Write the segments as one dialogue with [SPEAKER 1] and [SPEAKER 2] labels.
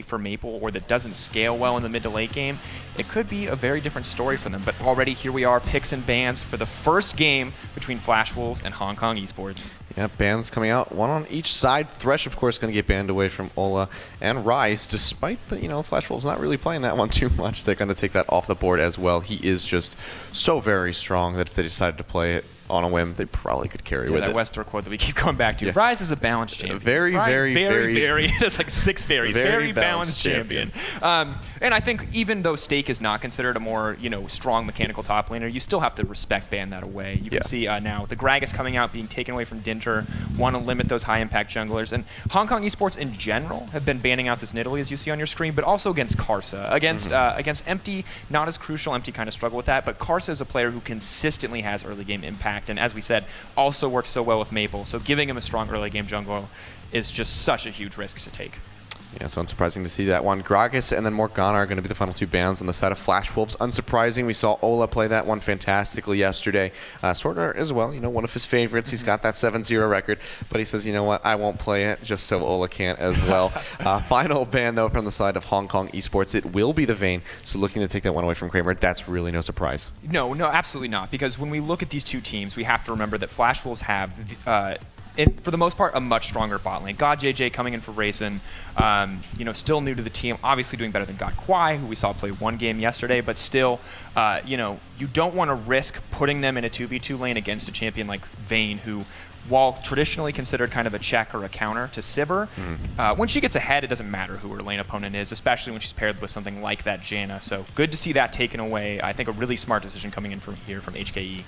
[SPEAKER 1] for Maple or that doesn't scale well in the mid to late game, it could be a very different story for them. But already here we are, picks and bans for the first game between Flash Wolves and Hong Kong Esports.
[SPEAKER 2] Yeah, bans coming out, one on each side. Thresh, of course, going to get banned away from Ola and Rise, despite the, Flash Wolves not really playing that one too much. They're going to take that off the board as well. He is just so very strong that if they decided to play it on a whim, they probably could carry with
[SPEAKER 1] that
[SPEAKER 2] it.
[SPEAKER 1] Wester quote that we keep going back to. Yeah. Rise is a balanced champion.
[SPEAKER 2] Very,
[SPEAKER 1] it's like 6 berries. Very balanced champion. And I think even though Stake is not considered a more, strong mechanical top laner, you still have to respect ban that away. You can see now the Gragas coming out, being taken away from Dinter, want to limit those high-impact junglers. And Hong Kong Esports in general have been banning out this Nidalee, as you see on your screen, but also against Karsa. Against Empty, not as crucial. Empty kind of struggle with that, but Karsa is a player who consistently has early game impact. And as we said, also works so well with Maple. So giving him a strong early game jungle is just such a huge risk to take.
[SPEAKER 2] Yeah, so unsurprising to see that one. Gragas and then Morgana are going to be the final 2 bans on the side of Flash Wolves. Unsurprising, we saw Ola play that one fantastically yesterday. Sorter as well, one of his favorites. He's got that 7-0 record, but he says, you know what, I won't play it just so Ola can't as well. Final ban, though, from the side of Hong Kong Esports. It will be the Vayne, so looking to take that one away from Kramer, that's really no surprise.
[SPEAKER 1] No, absolutely not, because when we look at these two teams, we have to remember that Flash Wolves have for the most part, a much stronger bot lane. God JJ coming in for Raisin, still new to the team, obviously doing better than God Kwai, who we saw play 1 game yesterday, but still, you don't want to risk putting them in a 2v2 lane against a champion like Vayne, who, while traditionally considered kind of a check or a counter to Sivir, when she gets ahead, it doesn't matter who her lane opponent is, especially when she's paired with something like that Janna. So good to see that taken away. I think a really smart decision coming in from HKE.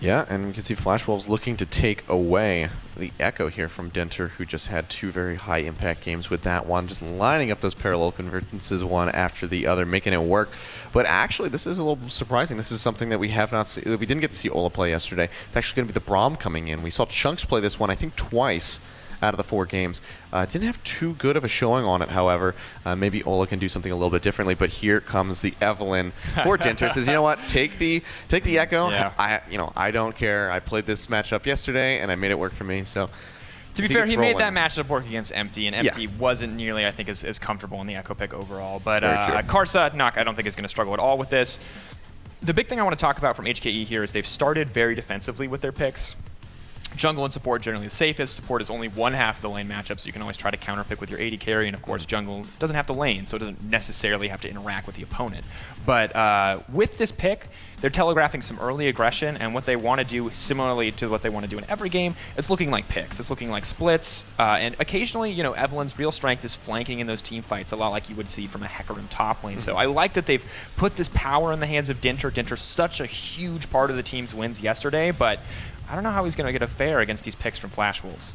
[SPEAKER 2] Yeah, and we can see Flash Wolves looking to take away the Echo here from Dinter, who just had 2 very high impact games with that one, just lining up those parallel convergences one after the other, making it work. But actually, this is a little surprising. This is something that we have not seen. We didn't get to see Ola play yesterday. It's actually going to be the Braum coming in. We saw Chunks play this one, I think, twice out of the 4 games. Didn't have too good of a showing on it, however. Maybe Ola can do something a little bit differently, but here comes the Evelyn for Dinter. Says, you know what, take the Echo.
[SPEAKER 1] Yeah.
[SPEAKER 2] I don't care. I played this matchup yesterday, and I made it work for me, so...
[SPEAKER 1] To be fair, he made that matchup work against Empty, and Empty wasn't nearly, I think, as comfortable in the Echo pick overall. But Karsa, I don't think is going to struggle at all with this. The big thing I want to talk about from HKE here is they've started very defensively with their picks. Jungle and support generally the safest. Support is only one half of the lane matchup, so you can always try to counterpick with your AD carry, and of course jungle doesn't have to lane, so it doesn't necessarily have to interact with the opponent. But with this pick, they're telegraphing some early aggression, and what they want to do, similarly to what they want to do in every game, it's looking like picks. It's looking like splits, and occasionally, Evelyn's real strength is flanking in those team fights, a lot like you would see from a Hecarim top lane. So I like that they've put this power in the hands of Dinter. Dinter's such a huge part of the team's wins yesterday, but I don't know how he's going to get a fare against these picks from Flash Wolves.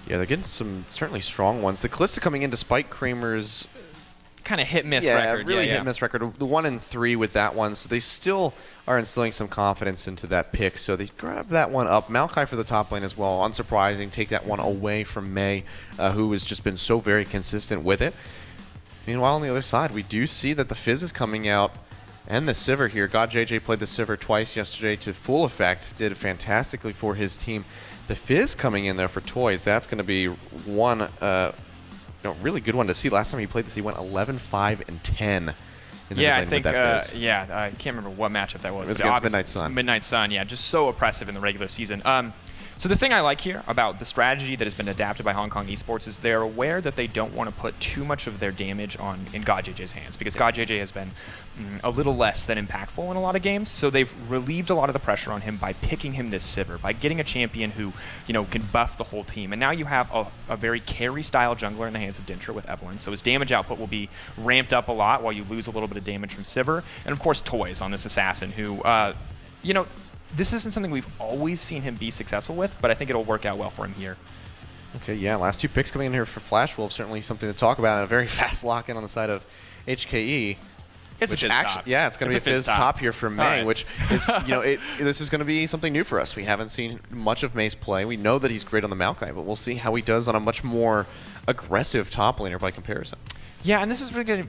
[SPEAKER 2] Yeah, they're getting some certainly strong ones. The Kalista coming in despite Kramer's
[SPEAKER 1] kind of hit-miss record.
[SPEAKER 2] Really hit-miss record. The 1-3 with that one, so they still are instilling some confidence into that pick. So they grab that one up. Maokai for the top lane as well. Unsurprising, take that one away from Mei, who has just been so very consistent with it. Meanwhile, on the other side, we do see that the Fizz is coming out. And the Sivir here. God JJ played the Sivir twice yesterday to full effect. Did fantastically for his team. The Fizz coming in there for Toys. That's going to be one really good one to see. Last time he played this, he went 11-5 and 10.
[SPEAKER 1] Yeah, I think, I can't remember what matchup that was.
[SPEAKER 2] It was against Midnight Sun.
[SPEAKER 1] Midnight Sun, yeah, just so oppressive in the regular season. So the thing I like here about the strategy that has been adapted by Hong Kong Esports is they're aware that they don't want to put too much of their damage in God JJ's hands, because God JJ has been a little less than impactful in a lot of games. So they've relieved a lot of the pressure on him by picking him this Sivir, by getting a champion who, can buff the whole team. And now you have a very carry-style jungler in the hands of Dinter with Evelyn. So his damage output will be ramped up a lot while you lose a little bit of damage from Sivir. And of course, Toys on this assassin who, this isn't something we've always seen him be successful with, but I think it'll work out well for him here.
[SPEAKER 2] Okay, yeah, last 2 picks coming in here for Flash Wolves, certainly something to talk about, and a very fast lock-in on the side of HKE.
[SPEAKER 1] It's a Fizz top.
[SPEAKER 2] Yeah, it's going to be a Fizz top here for Mei, which is, this is going to be something new for us. We haven't seen much of Mei's play. We know that he's great on the Maokai, but we'll see how he does on a much more aggressive top laner by comparison.
[SPEAKER 1] Yeah, and this is really going to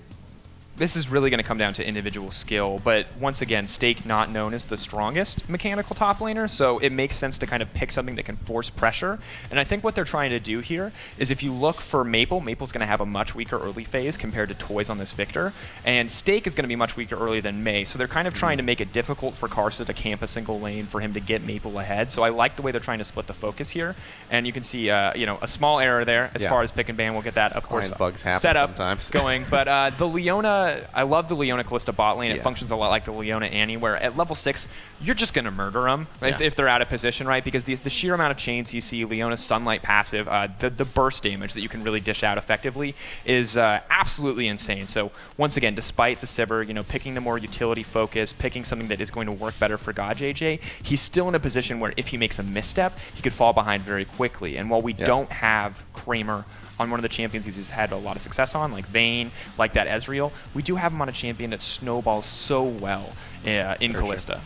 [SPEAKER 1] this is really going to come down to individual skill, but once again, Stake not known as the strongest mechanical top laner, so it makes sense to kind of pick something that can force pressure. And I think what they're trying to do here is if you look for Maple, Maple's going to have a much weaker early phase compared to Toys on this Victor, and Stake is going to be much weaker early than Mei, so they're kind of trying to make it difficult for Karsa to camp a single lane for him to get Maple ahead. So I like the way they're trying to split the focus here, and you can see you know, a small error there as far as pick and ban. We'll get that, of course,
[SPEAKER 2] bugs happen
[SPEAKER 1] set up
[SPEAKER 2] sometimes.
[SPEAKER 1] going, but the Leona, I love the Leona Kalista bot lane. It functions a lot like the Leona Annie, where at level 6, you're just going to murder them if they're out of position, right? Because the sheer amount of chains you see, Leona's Sunlight passive, the burst damage that you can really dish out effectively is absolutely insane. So once again, despite the Sivir, you know, picking the more utility focus, picking something that is going to work better for God JJ, he's still in a position where if he makes a misstep, he could fall behind very quickly. And while we don't have Kramer on one of the champions he's had a lot of success on, like Vayne, like that Ezreal, we do have him on a champion that snowballs so well in Kalista.
[SPEAKER 2] Sure.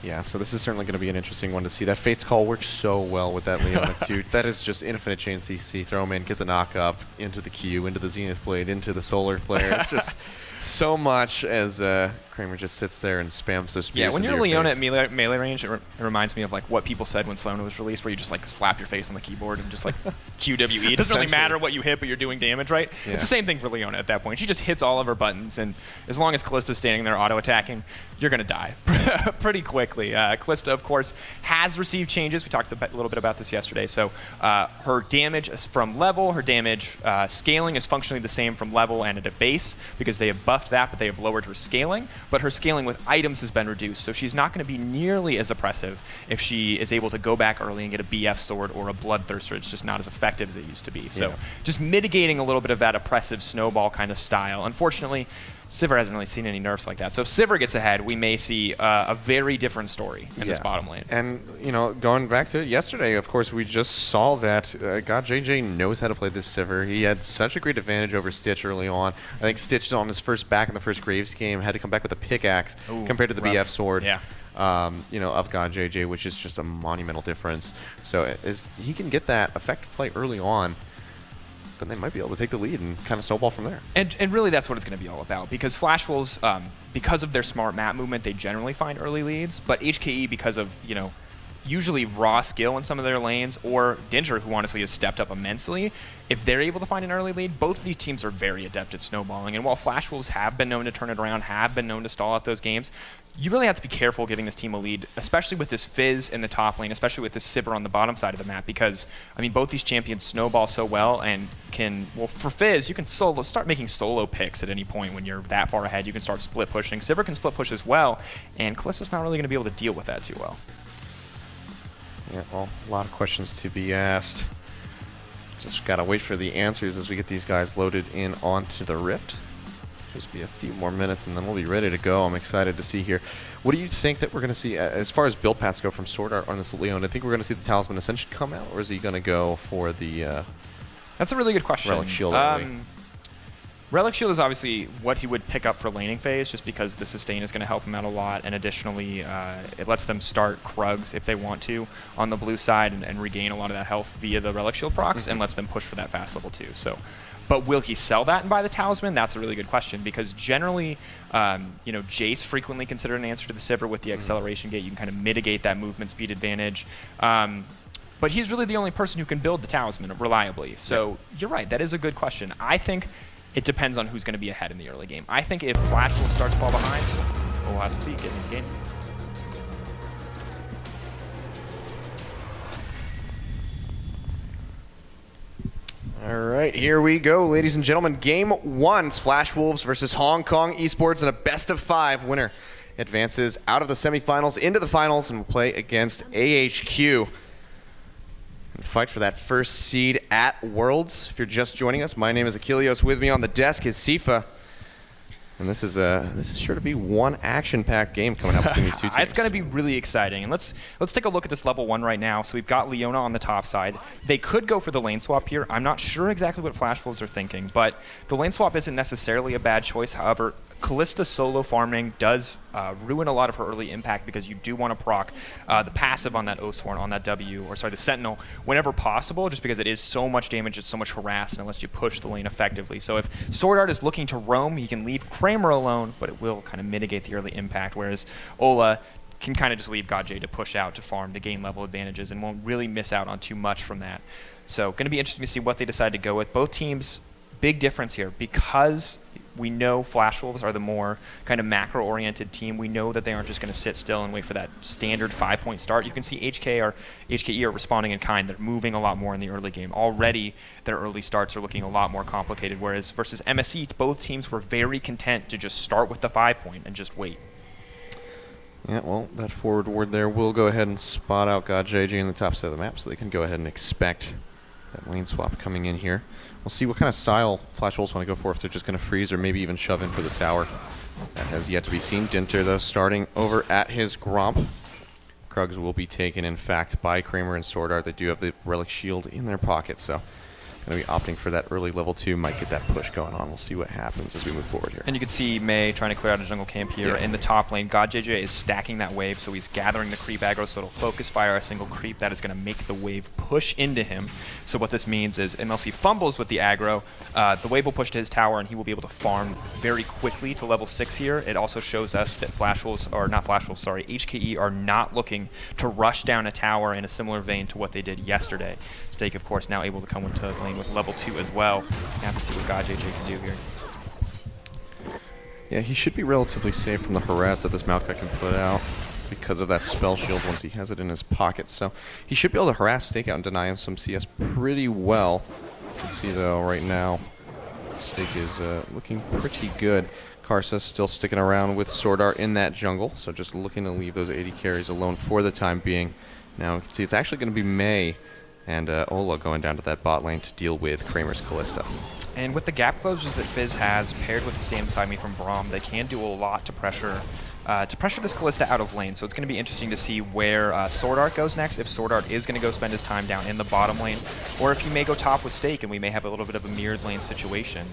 [SPEAKER 2] Yeah, so this is certainly going to be an interesting one to see. That Fate's Call works so well with that Leona too. That is just infinite chain CC. Throw him in, get the knock up, into the Q, into the Zenith Blade, into the Solar Flare. It's just so much as Kramer just sits there and spams those spears.
[SPEAKER 1] Yeah, when you're Leona
[SPEAKER 2] face.
[SPEAKER 1] at melee range, it reminds me of like what people said when Sloan was released, where you just like slap your face on the keyboard and just like QWE. It doesn't really matter what you hit, but you're doing damage, right? Yeah. It's the same thing for Leona at that point. She just hits all of her buttons, and as long as Kalista's standing there auto-attacking, you're going to die pretty quickly. Kalista, of course, has received changes. We talked a little bit about this yesterday. So her damage is from level, her damage scaling is functionally the same from level and at a base, because they have buffed that, but they have lowered her scaling. But her scaling with items has been reduced, so she's not going to be nearly as oppressive if she is able to go back early and get a BF sword or a Bloodthirster. It's just not as effective as it used to be. So just mitigating a little bit of that oppressive snowball kind of style. Unfortunately, Sivir hasn't really seen any nerfs like that. So if Sivir gets ahead, we may see a very different story in this bottom lane.
[SPEAKER 2] And, you know, going back to yesterday, of course, we just saw that God JJ knows how to play this Sivir. He had such a great advantage over Stitch early on. I think Stitch on his first back in the first Graves game had to come back with a pickaxe compared to the BF sword.
[SPEAKER 1] Yeah.
[SPEAKER 2] You know, of God JJ, which is just a monumental difference. So if he can get that effective play early on, then they might be able to take the lead and kind of snowball from there.
[SPEAKER 1] And really that's what it's going to be all about, because Flash Wolves, because of their smart map movement, they generally find early leads, but HKE, because of, you know, usually raw skill in some of their lanes, or Dinter, who honestly has stepped up immensely, if they're able to find an early lead, both of these teams are very adept at snowballing. And while Flash Wolves have been known to turn it around, have been known to stall out those games, you really have to be careful giving this team a lead, especially with this Fizz in the top lane, especially with this Sivir on the bottom side of the map, because, I mean, both these champions snowball so well and can, well, for Fizz, you can start making solo picks at any point when you're that far ahead. You can start split pushing. Sivir can split push as well, and Kalista's not really going to be able to deal with that too well.
[SPEAKER 2] Yeah, well, a lot of questions to be asked. Just gotta wait for the answers as we get these guys loaded in onto the Rift. Just be a few more minutes and then we'll be ready to go. I'm excited to see here. What do you think that we're going to see as far as build paths go from Sword Art on this Leon? I think we're going to see the Talisman Ascension come out, or is he going to go for the
[SPEAKER 1] That's a really good question.
[SPEAKER 2] Relic Shield?
[SPEAKER 1] Relic Shield is obviously what he would pick up for laning phase, just because the sustain is going to help him out a lot, and additionally it lets them start Krugs if they want to on the blue side and regain a lot of that health via the Relic Shield procs, and lets them push for that fast level 2. So, but will he sell that and buy the Talisman? That's a really good question, because generally, you know, Jace frequently considered an answer to the Sivir with the acceleration gate. You can kind of mitigate that movement speed advantage. But he's really the only person who can build the Talisman reliably. So you're right, that is a good question. I think it depends on who's going to be ahead in the early game. I think if Flash will start to fall behind, we'll have to see. Get in the game.
[SPEAKER 2] All right, here we go, ladies and gentlemen. Game 1, it's Flash Wolves versus Hong Kong Esports in a best-of-5. Winner advances out of the semifinals into the finals and will play against AHQ. And fight for that first seed at Worlds. If you're just joining us, my name is Achilleos. With me on the desk is Sifa. And this is sure to be one action-packed game coming up between these two teams.
[SPEAKER 1] It's going to be really exciting. And let's take a look at this level 1 right now. So we've got Leona on the top side. They could go for the lane swap here. I'm not sure exactly what Flash Wolves are thinking, but the lane swap isn't necessarily a bad choice. However, Kalista solo farming does ruin a lot of her early impact because you do want to proc the passive on that Oathsworn, on that the Sentinel, whenever possible, just because it is so much damage, it's so much harass, and it lets you push the lane effectively. So if Sword Art is looking to roam, he can leave Kramer alone, but it will kind of mitigate the early impact, whereas Ola can kind of just leave GodJ to push out, to farm, to gain level advantages, and won't really miss out on too much from that. So going to be interesting to see what they decide to go with. Both teams, big difference here, because we know Flash Wolves are the more kind of macro-oriented team. We know that they aren't just going to sit still and wait for that standard 5-point start. You can see HKE are responding in kind. They're moving a lot more in the early game. Already, their early starts are looking a lot more complicated, whereas versus MSE, both teams were very content to just start with the 5-point and just wait.
[SPEAKER 2] Yeah, well, that forward ward there will go ahead and spot out GodJJ in the top side of the map, so they can go ahead and expect that lane swap coming in here. We'll see what kind of style Flash Wolves want to go for, if they're just going to freeze or maybe even shove in for the tower. That has yet to be seen. Dinter, though, starting over at his Gromp. Krugs will be taken, in fact, by Kramer and Sword Art. They do have the Relic Shield in their pocket, so going to be opting for that early level 2. Might get that push going on. We'll see what happens as we move forward here.
[SPEAKER 1] And you can see Mei trying to clear out a jungle camp here in the top lane. GodJJ is stacking that wave, so he's gathering the creep aggro, so it'll focus fire a single creep. That is going to make the wave push into him. So what this means is, unless he fumbles with the aggro, the wave will push to his tower, and he will be able to farm very quickly to level 6 here. It also shows us that HKE are not looking to rush down a tower in a similar vein to what they did yesterday. Stake, of course, now able to come into the lane with level 2 as well. You have to see what GodJJ can do here.
[SPEAKER 2] Yeah, he should be relatively safe from the harass that this Maokai can put out because of that spell shield once he has it in his pocket. So he should be able to harass Stake out and deny him some CS pretty well. You can see, though, right now, Stake is looking pretty good. Karsa still sticking around with Sword Art in that jungle, so just looking to leave those 80 carries alone for the time being. Now, you can see it's actually going to be Mei and Ola going down to that bot lane to deal with Kramer's Kalista.
[SPEAKER 1] And with the gap closures that Fizz has, paired with the Stand Beside Me from Braum, they can do a lot to pressure this Kalista out of lane. So it's going to be interesting to see where Sword Art goes next, if Sword Art is going to go spend his time down in the bottom lane, or if he may go top with Stake, and we may have a little bit of a mirrored lane situation.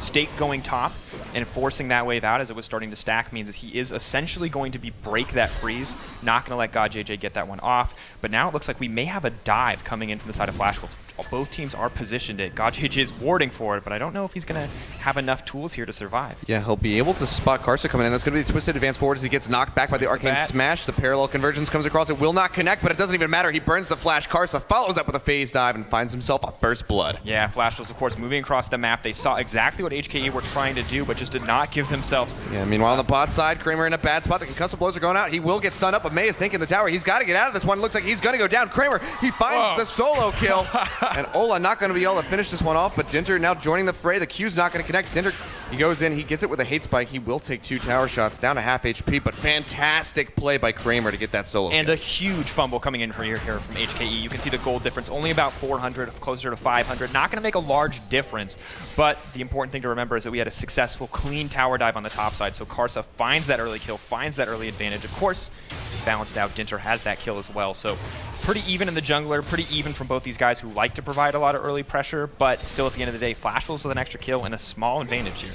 [SPEAKER 1] Stake going top and forcing that wave out as it was starting to stack means that he is essentially going to break that freeze, not going to let GodJJ get that one off. But now it looks like we may have a dive coming in from the side of Flash Wolves. Both teams are positioned it. GodJJ is warding for it, but I don't know if he's going to have enough tools here to survive.
[SPEAKER 2] Yeah, he'll be able to spot Karsa coming in. That's going to be the twisted advance forward as he gets knocked back by the Arcane Smash. The parallel convergence comes across. It will not connect, but it doesn't even matter. He burns the flash. Karsa follows up with a phase dive and finds himself a Burst Blood.
[SPEAKER 1] Yeah, Flash was, of course, moving across the map. They saw exactly what HKE were trying to do, but just did not give themselves.
[SPEAKER 2] Yeah, meanwhile, on the bot side, Kramer in a bad spot. The concussive blows are going out. He will get stunned up, but Mei is tanking the tower. He's got to get out of this one. Looks like he's going to go down. Kramer, he finds the solo kill. And Ola not going to be able to finish this one off, but Dinter now joining the fray. The Q's not going to connect. Dinter, he goes in, he gets it with a hate spike. He will take 2 tower shots, down to half HP, but fantastic play by Kramer to get that solo
[SPEAKER 1] and
[SPEAKER 2] kill.
[SPEAKER 1] A huge fumble coming in here from HKE. You can see the gold difference, only about 400, closer to 500. Not going to make a large difference, but the important thing to remember is that we had a successful, clean tower dive on the top side, so Karsa finds that early kill, finds that early advantage. Of course, balanced out, Dinter has that kill as well, so pretty even in the jungler, pretty even from both these guys who like to provide a lot of early pressure, but still at the end of the day, Flash Wolves with an extra kill and a small advantage here.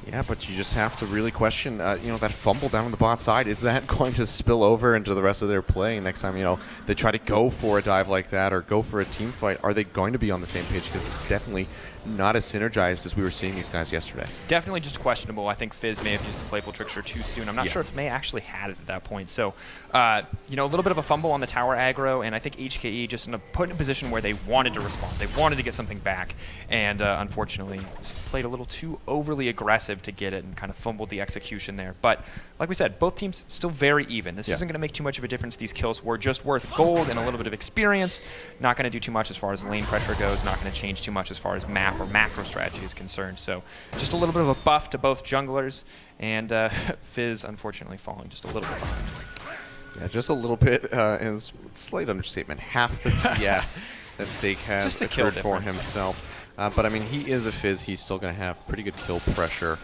[SPEAKER 2] Yeah, but you just have to really question, that fumble down on the bot side. Is that going to spill over into the rest of their play next time, they try to go for a dive like that or go for a team fight? Are they going to be on the same page? Because it's definitely not as synergized as we were seeing these guys yesterday.
[SPEAKER 1] Definitely just questionable. I think Fizz may have used the Playful Trickster too soon. I'm not sure if Mei actually had it at that point. So, a little bit of a fumble on the tower aggro, and I think HKE just put in a position where they wanted to respond. They wanted to get something back, and unfortunately played a little too overly aggressive to get it and kind of fumbled the execution there. But like we said, both teams still very even. This isn't going to make too much of a difference. These kills were just worth gold and a little bit of experience. Not going to do too much as far as lane pressure goes. Not going to change too much as far as map or macro strategy is concerned. So just a little bit of a buff to both junglers, and Fizz unfortunately falling just a little bit behind.
[SPEAKER 2] Yeah, just a little bit, is a slight understatement. Half the CS that Stake has
[SPEAKER 1] just a kill
[SPEAKER 2] for himself. But I mean, he is a Fizz. He's still going to have pretty good kill pressure.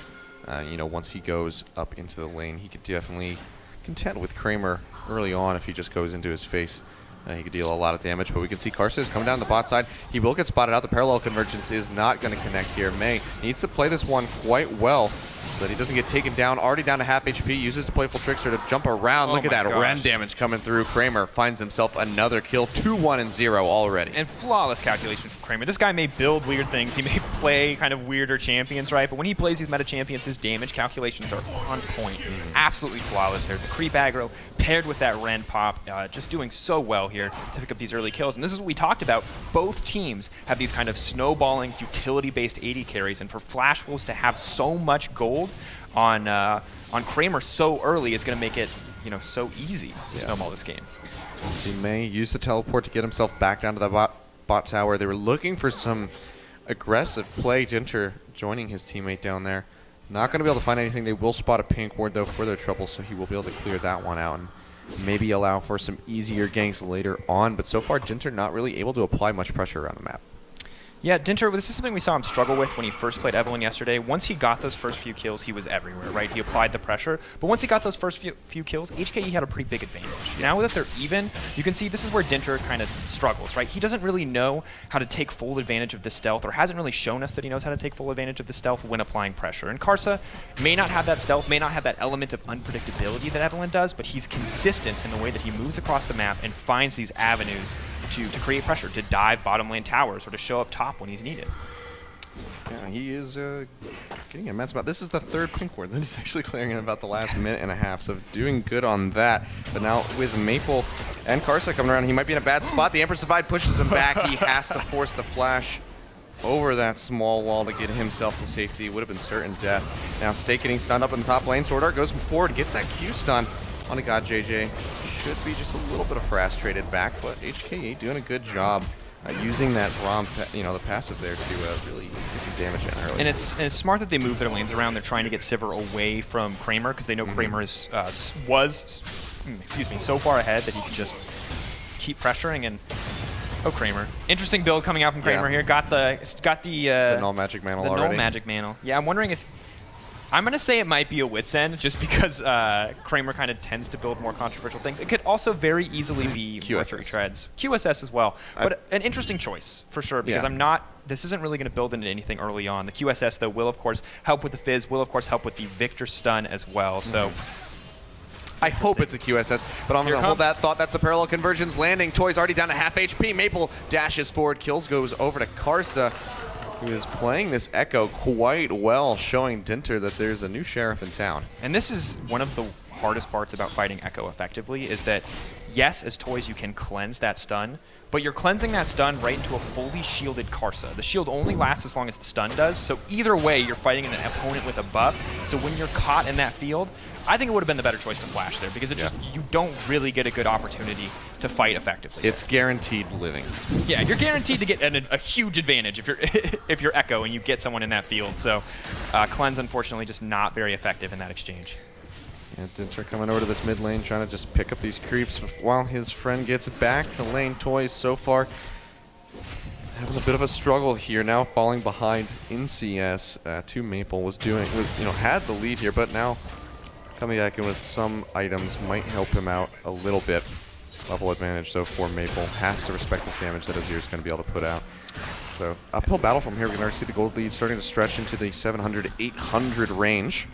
[SPEAKER 2] Once he goes up into the lane, he could definitely contend with Kramer early on if he just goes into his face. He could deal a lot of damage, but we can see Karsa is coming down the bot side. He will get spotted out. The parallel convergence is not going to connect here. Mei needs to play this one quite well. so that he doesn't get taken down. Already down to half HP, uses the Playful Trickster to jump around. Look at that Ren damage coming through. Kramer finds himself another kill, 2-1-0 already.
[SPEAKER 1] And flawless calculation from Kramer. This guy may build weird things, he may play kind of weirder champions, right? But when he plays these meta champions, his damage calculations are on point. Absolutely flawless there. The creep aggro paired with that Ren pop, just doing so well here to pick up these early kills. And this is what we talked about. Both teams have these kind of snowballing, utility-based AD carries, and for Flash Wolves to have so much gold on Kramer so early is going to make it, you know, so easy to snowball this game.
[SPEAKER 2] He may use the teleport to get himself back down to the bot tower. They were looking for some aggressive play. Dinter joining his teammate down there. Not going to be able to find anything. They will spot a pink ward, though, for their trouble, so he will be able to clear that one out and maybe allow for some easier ganks later on. But so far, Dinter not really able to apply much pressure around the map.
[SPEAKER 1] Yeah, Dinter, this is something we saw him struggle with when he first played Evelynn yesterday. Once he got those first few kills, he was everywhere, right? He applied the pressure. But once he got those first few kills, HKE had a pretty big advantage. Now that they're even, you can see this is where Dinter kind of struggles, right? He doesn't really know how to take full advantage of the stealth, or hasn't really shown us that he knows how to take full advantage of the stealth when applying pressure. And Karsa may not have that stealth, may not have that element of unpredictability that Evelynn does, but he's consistent in the way that he moves across the map and finds these avenues to create pressure, to dive bottom lane towers, or to show up top when he's needed.
[SPEAKER 2] Yeah, he is getting immense amount. This is the third pink ward that he's actually clearing in about the last minute and a half, so doing good on that. But now with Maple and Karsa coming around, he might be in a bad spot. The Empress Divide pushes him back. He has to force the flash over that small wall to get himself to safety. Would have been certain death. Now Stake getting stunned up in the top lane. Sword Art goes forward, gets that Q stun on the God JJ. Should be just a little bit of frustrated back, but HKE doing a good job using that ROM, the passive there to really get some damage in early.
[SPEAKER 1] And it's smart that they move their lanes around. They're trying to get Sivir away from Kramer because they know Kramer is so far ahead that he can just keep pressuring. And Kramer, interesting build coming out from Kramer here. Got the
[SPEAKER 2] null magic mantle
[SPEAKER 1] the
[SPEAKER 2] already.
[SPEAKER 1] Null magic mantle. Yeah, I'm wondering if. I'm going to say it might be a Wit's End, just because Kramer kind of tends to build more controversial things. It could also very easily be Mercury Treads. QSS as well. But an interesting choice, for sure, because this isn't really going to build into anything early on. The QSS, though, will, of course, help with the Fizz, will, of course, help with the Victor stun as well. So
[SPEAKER 2] I hope it's a QSS, but I'm going to hold that thought. That's the parallel conversions landing. Toy's already down to half HP. Maple dashes forward, kills, goes over to Karsa, who is playing this Echo quite well, showing Dinter that there's a new sheriff in town.
[SPEAKER 1] And this is one of the hardest parts about fighting Echo effectively, is that, yes, as Toys you can cleanse that stun, but you're cleansing that stun right into a fully shielded Karsa. The shield only lasts as long as the stun does, so either way, you're fighting an opponent with a buff, so when you're caught in that field, I think it would have been the better choice to flash there, because you don't really get a good opportunity to fight effectively.
[SPEAKER 2] It's guaranteed living.
[SPEAKER 1] Yeah, you're guaranteed to get a huge advantage if you're Echo and you get someone in that field. So Cleanse, unfortunately, just not very effective in that exchange.
[SPEAKER 2] And Dinter coming over to this mid lane, trying to just pick up these creeps while his friend gets it back to lane. Toys so far having a bit of a struggle here, now falling behind in CS. To Maple had the lead here, but now coming back in with some items might help him out a little bit. Level advantage, though, for Maple. Has to respect this damage that Azir is going to be able to put out. So uphill battle from here. We can already see the gold lead starting to stretch into the 700, 800 range.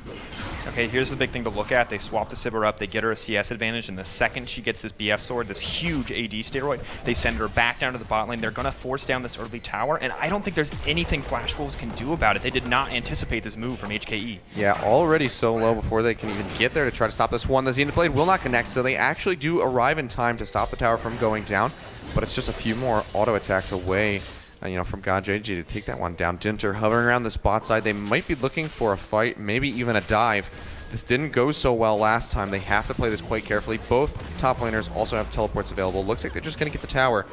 [SPEAKER 1] Okay, here's the big thing to look at. They swap the Sivir up, they get her a CS advantage, and the second she gets this BF sword, this huge AD steroid, they send her back down to the bot lane. They're going to force down this early tower, and I don't think there's anything Flash Wolves can do about it. They did not anticipate this move from HKE.
[SPEAKER 2] Yeah, already so low before they can even get there to try to stop this one. The Zenith Blade will not connect, so they actually do arrive in time to stop the tower from going down, but it's just a few more auto attacks away from God JJ to take that one down. Dinter hovering around this bot side. They might be looking for a fight, maybe even a dive. This didn't go so well last time. They have to play this quite carefully. Both top laners also have teleports available. Looks like they're just going to get the tower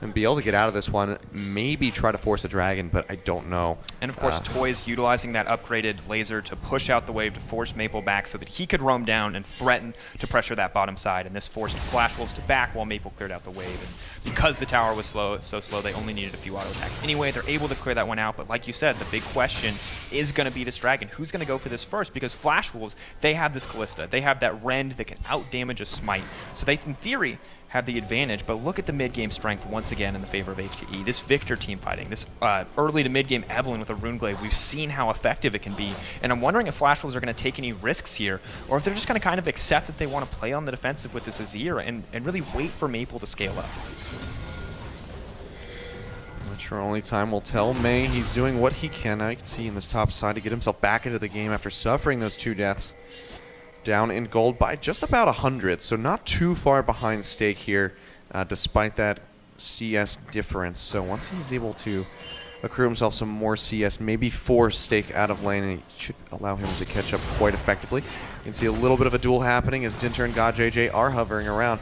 [SPEAKER 2] and be able to get out of this one. Maybe try to force a dragon, but I don't know.
[SPEAKER 1] And of course, Toys utilizing that upgraded laser to push out the wave to force Maple back so that he could roam down and threaten to pressure that bottom side. And this forced Flash Wolves to back while Maple cleared out the wave. And because the tower was so slow, they only needed a few auto attacks. Anyway, they're able to clear that one out. But like you said, the big question is going to be this dragon? Who's going to go for this first? Because Flash Wolves, they have this Callista. They have that Rend that can out-damage a Smite. So they, in theory, have the advantage, but look at the mid-game strength once again in the favor of HKE. This Victor team fighting, this early to mid-game Evelyn with a Runeglaive, we've seen how effective it can be, and I'm wondering if Flash Wolves are going to take any risks here, or if they're just going to kind of accept that they want to play on the defensive with this Azir and really wait for Maple to scale up.
[SPEAKER 2] Not sure, only time will tell. May, he's doing what he can. I can see in this top side to get himself back into the game after suffering those 2 deaths. Down in gold by just about 100, so not too far behind Stake here, despite that CS difference. So once he's able to accrue himself some more CS, maybe force Stake out of lane, and it should allow him to catch up quite effectively. You can see a little bit of a duel happening as Dinter and God JJ are hovering around.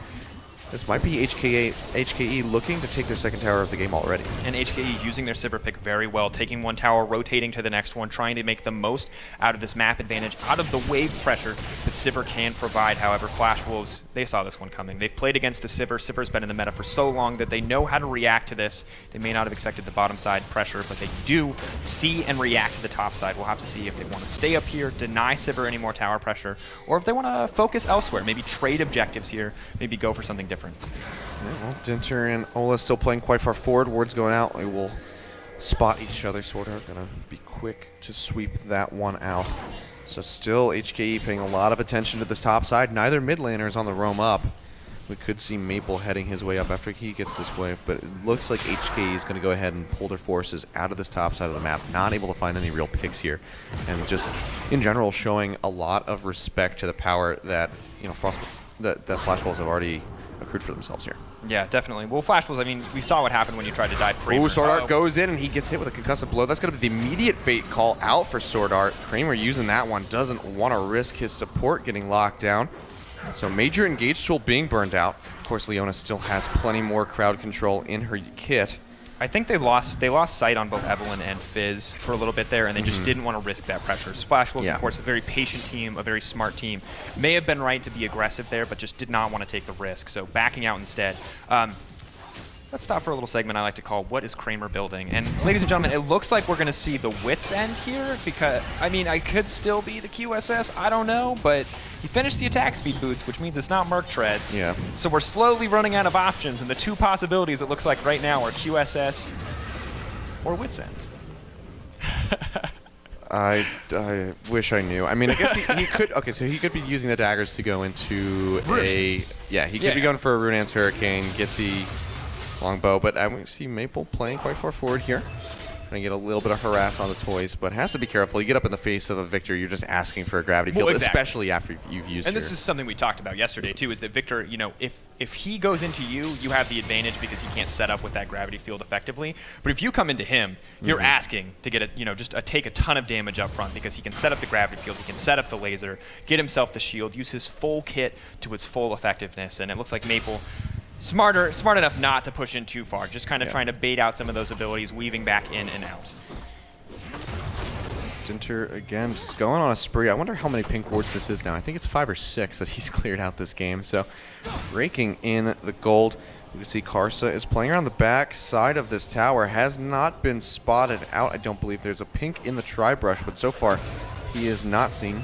[SPEAKER 2] This might be HKE looking to take their second tower of the game already.
[SPEAKER 1] And HKE using their Sivir pick very well, taking one tower, rotating to the next one, trying to make the most out of this map advantage, out of the wave pressure that Sivir can provide. However, Flash Wolves, they saw this one coming. They've played against the Sivir. Sivir's been in the meta for so long that they know how to react to this. They may not have expected the bottom side pressure, but they do see and react to the top side. We'll have to see if they want to stay up here, deny Sivir any more tower pressure, or if they want to focus elsewhere, maybe trade objectives here, maybe go for something different.
[SPEAKER 2] Yeah, well, Dinter and Ola still playing quite far forward. Ward's going out. They will spot each other. Sword Art gonna be quick to sweep that one out. So still HKE paying a lot of attention to this top side. Neither mid laner is on the roam up. We could see Maple heading his way up after he gets this wave, but it looks like HKE is going to go ahead and pull their forces out of this top side of the map. Not able to find any real picks here, and just in general showing a lot of respect to the power that that Flash Wolves have already accrued for themselves here.
[SPEAKER 1] Yeah, definitely. Well, Flash Wolves, I mean, we saw what happened when you tried to dive Kramer.
[SPEAKER 2] Ooh, Sword Art goes in and he gets hit with a concussive blow. That's going to be the immediate fate call out for Sword Art. Kramer using that one, doesn't want to risk his support getting locked down. So major engage tool being burned out. Of course, Leona still has plenty more crowd control in her kit.
[SPEAKER 1] I think they lost sight on both Evelyn and Fizz for a little bit there, and they just didn't want to risk that pressure. Splash Wolves, of course, a very patient team, a very smart team. May have been right to be aggressive there, but just did not want to take the risk, so backing out instead. Let's stop for a little segment I like to call What is Kramer Building? And ladies and gentlemen, it looks like we're going to see the Wits End here, because, I mean, I could still be the QSS, I don't know, but he finished the attack speed boots, which means it's not Merc Treads.
[SPEAKER 2] Yeah.
[SPEAKER 1] So we're slowly running out of options, and the two possibilities it looks like right now are QSS or Wits End.
[SPEAKER 2] I wish I knew. I mean, I guess he could. Okay, so he could be using the daggers to go into
[SPEAKER 1] Runes.
[SPEAKER 2] he could be going for a Runeance Hurricane, get the longbow, but we see Maple playing quite far forward here. Gonna get a little bit of harass on the toys, but has to be careful. You get up in the face of a Victor, you're just asking for a gravity field, especially after you've used
[SPEAKER 1] And this is something we talked about yesterday too, is that Victor, you know, if he goes into you, you have the advantage because he can't set up with that gravity field effectively. But if you come into him, you're asking to get take a ton of damage up front because he can set up the gravity field, he can set up the laser, get himself the shield, use his full kit to its full effectiveness, and it looks like Maple smart enough not to push in too far, just kind of trying to bait out some of those abilities, weaving back in and out.
[SPEAKER 2] Dinter again, just going on a spree. I wonder how many pink wards this is now. I think it's 5 or 6 that he's cleared out this game. So raking in the gold. You can see Karsa is playing around the back side of this tower. Has not been spotted out. I don't believe there's a pink in the tri-brush, but so far he is not seen.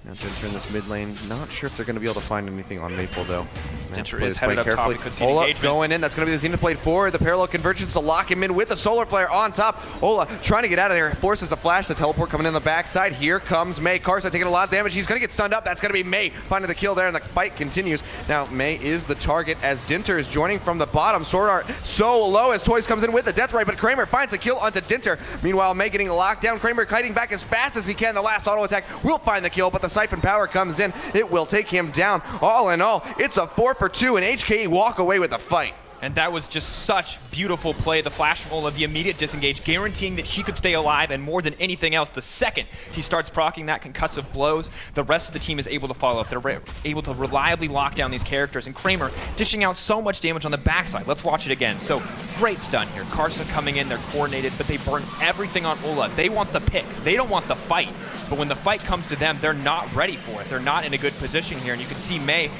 [SPEAKER 2] Now Dinter in this mid lane, not sure if they're going to be able to find anything on Maple though.
[SPEAKER 1] Dinter is headed up top, we could see Ola
[SPEAKER 2] going in, that's going to be the Xenoblade forward, the parallel convergence to lock him in with the solar flare on top. Ola trying to get out of there, forces the flash, the teleport coming in the backside. Here comes May. Karsa taking a lot of damage, he's going to get stunned up, that's going to be May finding the kill there, and the fight continues. Now May is the target as Dinter is joining from the bottom. Sword Art so low as Toys comes in with the death ray, but Kramer finds a kill onto Dinter. Meanwhile, May getting locked down, Kramer kiting back as fast as he can. The last auto attack will find the kill, but the Siphon Power comes in, it will take him down. All in all, it's a 4 for 2, and HKE walk away with the fight.
[SPEAKER 1] And that was just such beautiful play. The flash from of the immediate disengage, guaranteeing that she could stay alive, and more than anything else, the second he starts proccing that concussive blows, the rest of the team is able to follow up. They're able to reliably lock down these characters, and Kramer dishing out so much damage on the backside. Let's watch it again. So, great stun here. Carson coming in, they're coordinated, but they burn everything on Ola. They want the pick. They don't want the fight. But when the fight comes to them, they're not ready for it. They're not in a good position here, and you can see May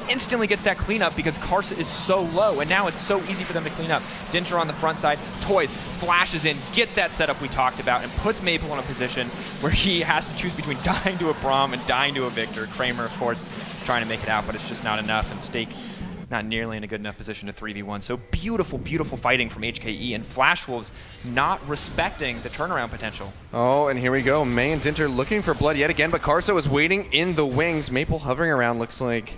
[SPEAKER 1] instantly gets that cleanup because Karsa is so low, and now it's so easy for them to clean up. Dinter on the front side, Toys flashes in, gets that setup we talked about, and puts Maple in a position where he has to choose between dying to a Braum and dying to a Victor. Kramer, of course, trying to make it out, but it's just not enough, and Stake not nearly in a good enough position to 3v1. So beautiful, beautiful fighting from HKE, and Flash Wolves not respecting the turnaround potential.
[SPEAKER 2] Oh, and here we go. May and Dinter looking for blood yet again, but Karsa is waiting in the wings. Maple hovering around. Looks like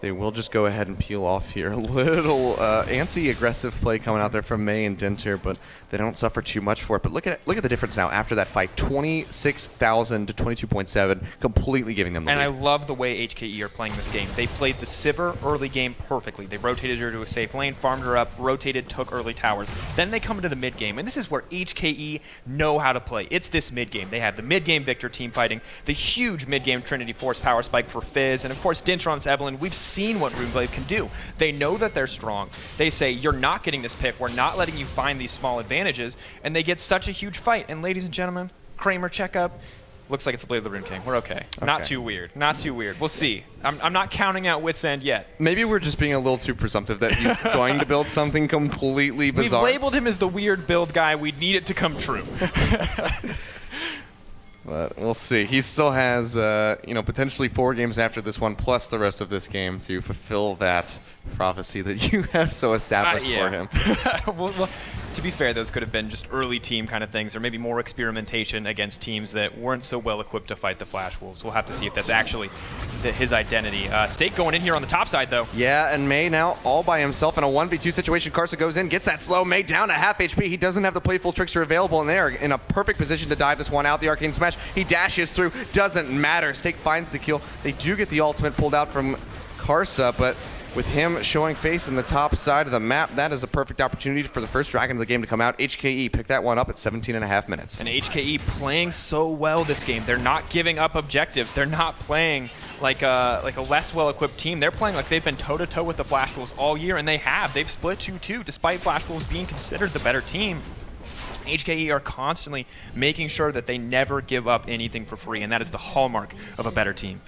[SPEAKER 2] they will just go ahead and peel off here. A little antsy-aggressive play coming out there from May and Dinter, but they don't suffer too much for it. But look at the difference now after that fight. 26,000 to 22.7, completely giving them the lead.
[SPEAKER 1] And I love the way HKE are playing this game. They played the Sivir early game perfectly. They rotated her to a safe lane, farmed her up, rotated, took early towers. Then they come into the mid game, and this is where HKE know how to play. It's this mid game. They have the mid game Victor team fighting, the huge mid game Trinity Force power spike for Fizz, and of course Dinter on this Evelyn. We've seen what Runeblade can do. They know that they're strong. They say, you're not getting this pick. We're not letting you find these small advantages. And they get such a huge fight. And ladies and gentlemen, Kramer checkup. Looks like it's a Blade of the Rune King. We're okay. Not too weird. Not too weird. We'll see. I'm not counting out Wit's End yet.
[SPEAKER 2] Maybe we're just being a little too presumptive that he's going to build something completely bizarre.
[SPEAKER 1] We've labeled him as the weird build guy. We need it to come true.
[SPEAKER 2] But we'll see. He still has, potentially 4 games after this one, plus the rest of this game to fulfill that prophecy that you have so established for him.
[SPEAKER 1] well, to be fair, those could have been just early team kind of things, or maybe more experimentation against teams that weren't so well equipped to fight the Flash Wolves. We'll have to see if that's actually his identity. Stake going in here on the top side, though.
[SPEAKER 2] Yeah, and May now all by himself in a 1v2 situation. Karsa goes in, gets that slow. May down to half HP. He doesn't have the Playful Trickster available, and they are in a perfect position to dive this one out. The Arcane Smash, he dashes through. Doesn't matter. Stake finds the kill. They do get the ultimate pulled out from Karsa, but with him showing face in the top side of the map, that is a perfect opportunity for the first Dragon of the game to come out. HKE picked that one up at 17.5 minutes.
[SPEAKER 1] And HKE playing so well this game. They're not giving up objectives. They're not playing like a less well-equipped team. They're playing like they've been toe-to-toe with the Flash Wolves all year, and they have. They've split 2-2, despite Flash Wolves being considered the better team. HKE are constantly making sure that they never give up anything for free, and that is the hallmark of a better team.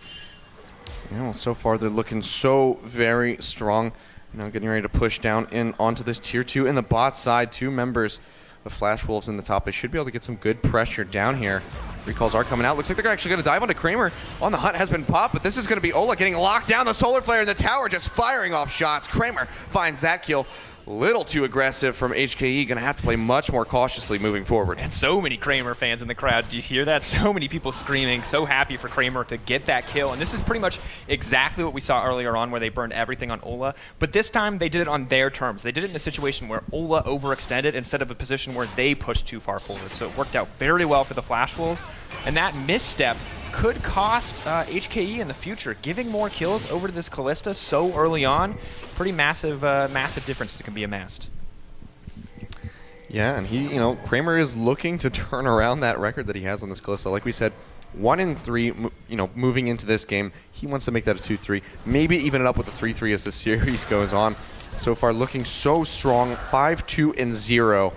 [SPEAKER 2] Yeah, well, so far they're looking so very strong. Getting ready to push down in onto this tier 2 in the bot side. 2 members of Flash Wolves in the top. They should be able to get some good pressure down here. Recalls are coming out. Looks like they're actually going to dive onto Kramer. On the hunt has been popped, but this is going to be Ola getting locked down. The Solar Flare in the tower just firing off shots. Kramer finds that kill. Little too aggressive from HKE. Going to have to play much more cautiously moving forward.
[SPEAKER 1] And so many Kramer fans in the crowd. Do you hear that? So many people screaming, so happy for Kramer to get that kill. And this is pretty much exactly what we saw earlier on, where they burned everything on Ola. But this time they did it on their terms. They did it in a situation where Ola overextended instead of a position where they pushed too far forward. So it worked out very well for the Flash Wolves. And that misstep could cost HKE in the future. Giving more kills over to this Kalista so early on, pretty massive difference that can be amassed.
[SPEAKER 2] Yeah, and he, Kramer is looking to turn around that record that he has on this Kalista. Like we said, 1 in 3, moving into this game. He wants to make that a 2-3, maybe even it up with a 3-3 as the series goes on. So far, looking so strong, 5-2-0.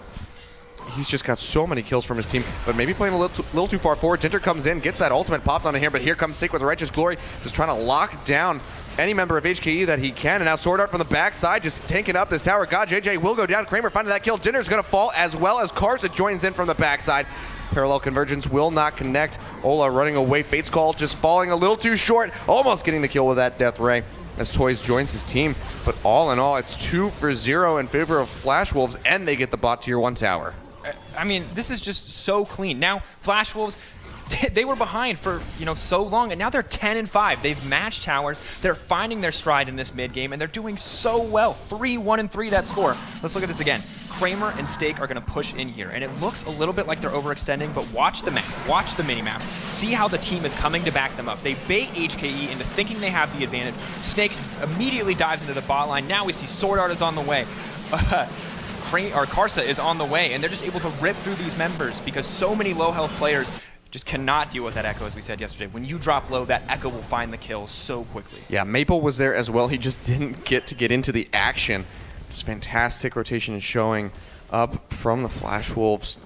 [SPEAKER 2] He's just got so many kills from his team, but maybe playing a little too far forward. Dinter comes in, gets that ultimate popped onto here, but here comes Stake with Righteous Glory, just trying to lock down any member of HKE that he can. And now Sword Art from the backside, just tanking up this tower. God, JJ will go down. Kramer finding that kill. Dinter's going to fall, as well as Karsa joins in from the backside. Parallel convergence will not connect. Ola running away. Fate's Call just falling a little too short, almost getting the kill with that Death Ray as Toys joins his team. But all in all, it's 2-0 in favor of Flash Wolves, and they get the bot tier 1 tower.
[SPEAKER 1] I mean, this is just so clean. Now, Flash Wolves, they were behind for, so long, and now they're 10-5. They've matched towers. They're finding their stride in this mid game, and they're doing so well. 3-1-3 that score. Let's look at this again. Kramer and Stake are going to push in here, and it looks a little bit like they're overextending, but watch the map, watch the mini-map. See how the team is coming to back them up. They bait HKE into thinking they have the advantage. Snakes immediately dives into the bot line. Now we see Sword Art is on the way. Karsa is on the way, and they're just able to rip through these members because so many low health players just cannot deal with that Echo, as we said yesterday. When you drop low, that Echo will find the kill so quickly.
[SPEAKER 2] Yeah, Maple was there as well. He just didn't get into the action. Just fantastic rotation and showing up from the Flash Wolves.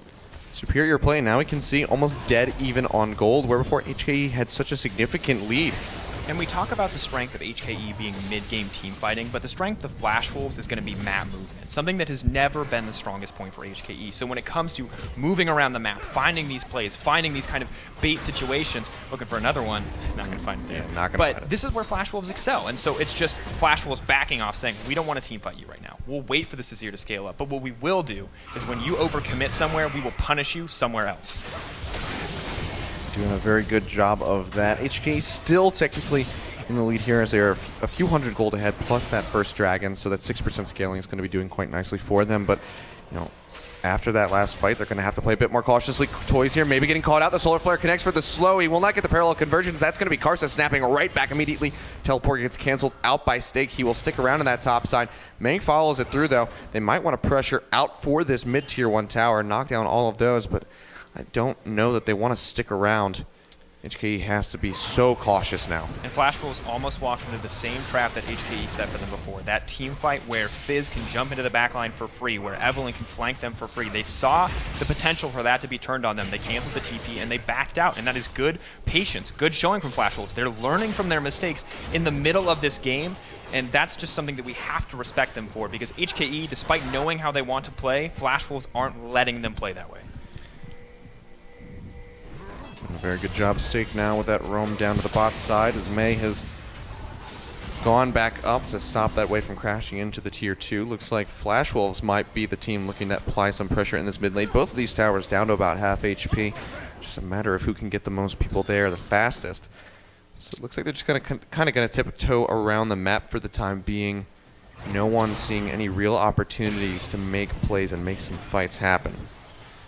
[SPEAKER 2] Superior play. Now we can see almost dead even on gold, where before HKE had such a significant lead.
[SPEAKER 1] And we talk about the strength of HKE being mid-game team fighting, but the strength of Flash Wolves is going to be map movement, something that has never been the strongest point for HKE. So when it comes to moving around the map, finding these plays, finding these kind of bait situations, looking for another one, he's not going to find it there.
[SPEAKER 2] Yeah, not gonna find
[SPEAKER 1] but
[SPEAKER 2] it.
[SPEAKER 1] this is where Flash Wolves excel, and so it's just Flash Wolves backing off saying, we don't want to team fight you right now. We'll wait for this Azir to scale up, but what we will do is when you overcommit somewhere, we will punish you somewhere else.
[SPEAKER 2] Doing a very good job of that. HK still technically in the lead here as they're a few hundred gold ahead, plus that first dragon, so that 6% scaling is going to be doing quite nicely for them. But, you know, after that last fight, they're going to have to play a bit more cautiously. Toys here, maybe getting caught out. The Solar Flare connects for the slow. He will not get the parallel conversions. That's going to be Karsa snapping right back immediately. Teleport gets canceled out by Stake. He will stick around on that top side. Mang follows it through, though. They might want to pressure out for this mid-tier 1 tower, knock down all of those, but I don't know that they want to stick around. HKE has to be so cautious now.
[SPEAKER 1] And Flash Wolves almost walked into the same trap that HKE set for them before. That team fight where Fizz can jump into the backline for free, where Evelynn can flank them for free. They saw the potential for that to be turned on them. They canceled the TP and they backed out, and that is good patience, good showing from Flash Wolves. They're learning from their mistakes in the middle of this game, and that's just something that we have to respect them for, because HKE, despite knowing how they want to play, Flash Wolves aren't letting them play that way.
[SPEAKER 2] A very good job, Stake, now with that roam down to the bot side as May has gone back up to stop that wave from crashing into the tier 2. Looks like Flash Wolves might be the team looking to apply some pressure in this mid lane. Both of these towers down to about half HP. Just a matter of who can get the most people there the fastest. So it looks like they're just kind of going to tiptoe around the map for the time being. No one seeing any real opportunities to make plays and make some fights happen.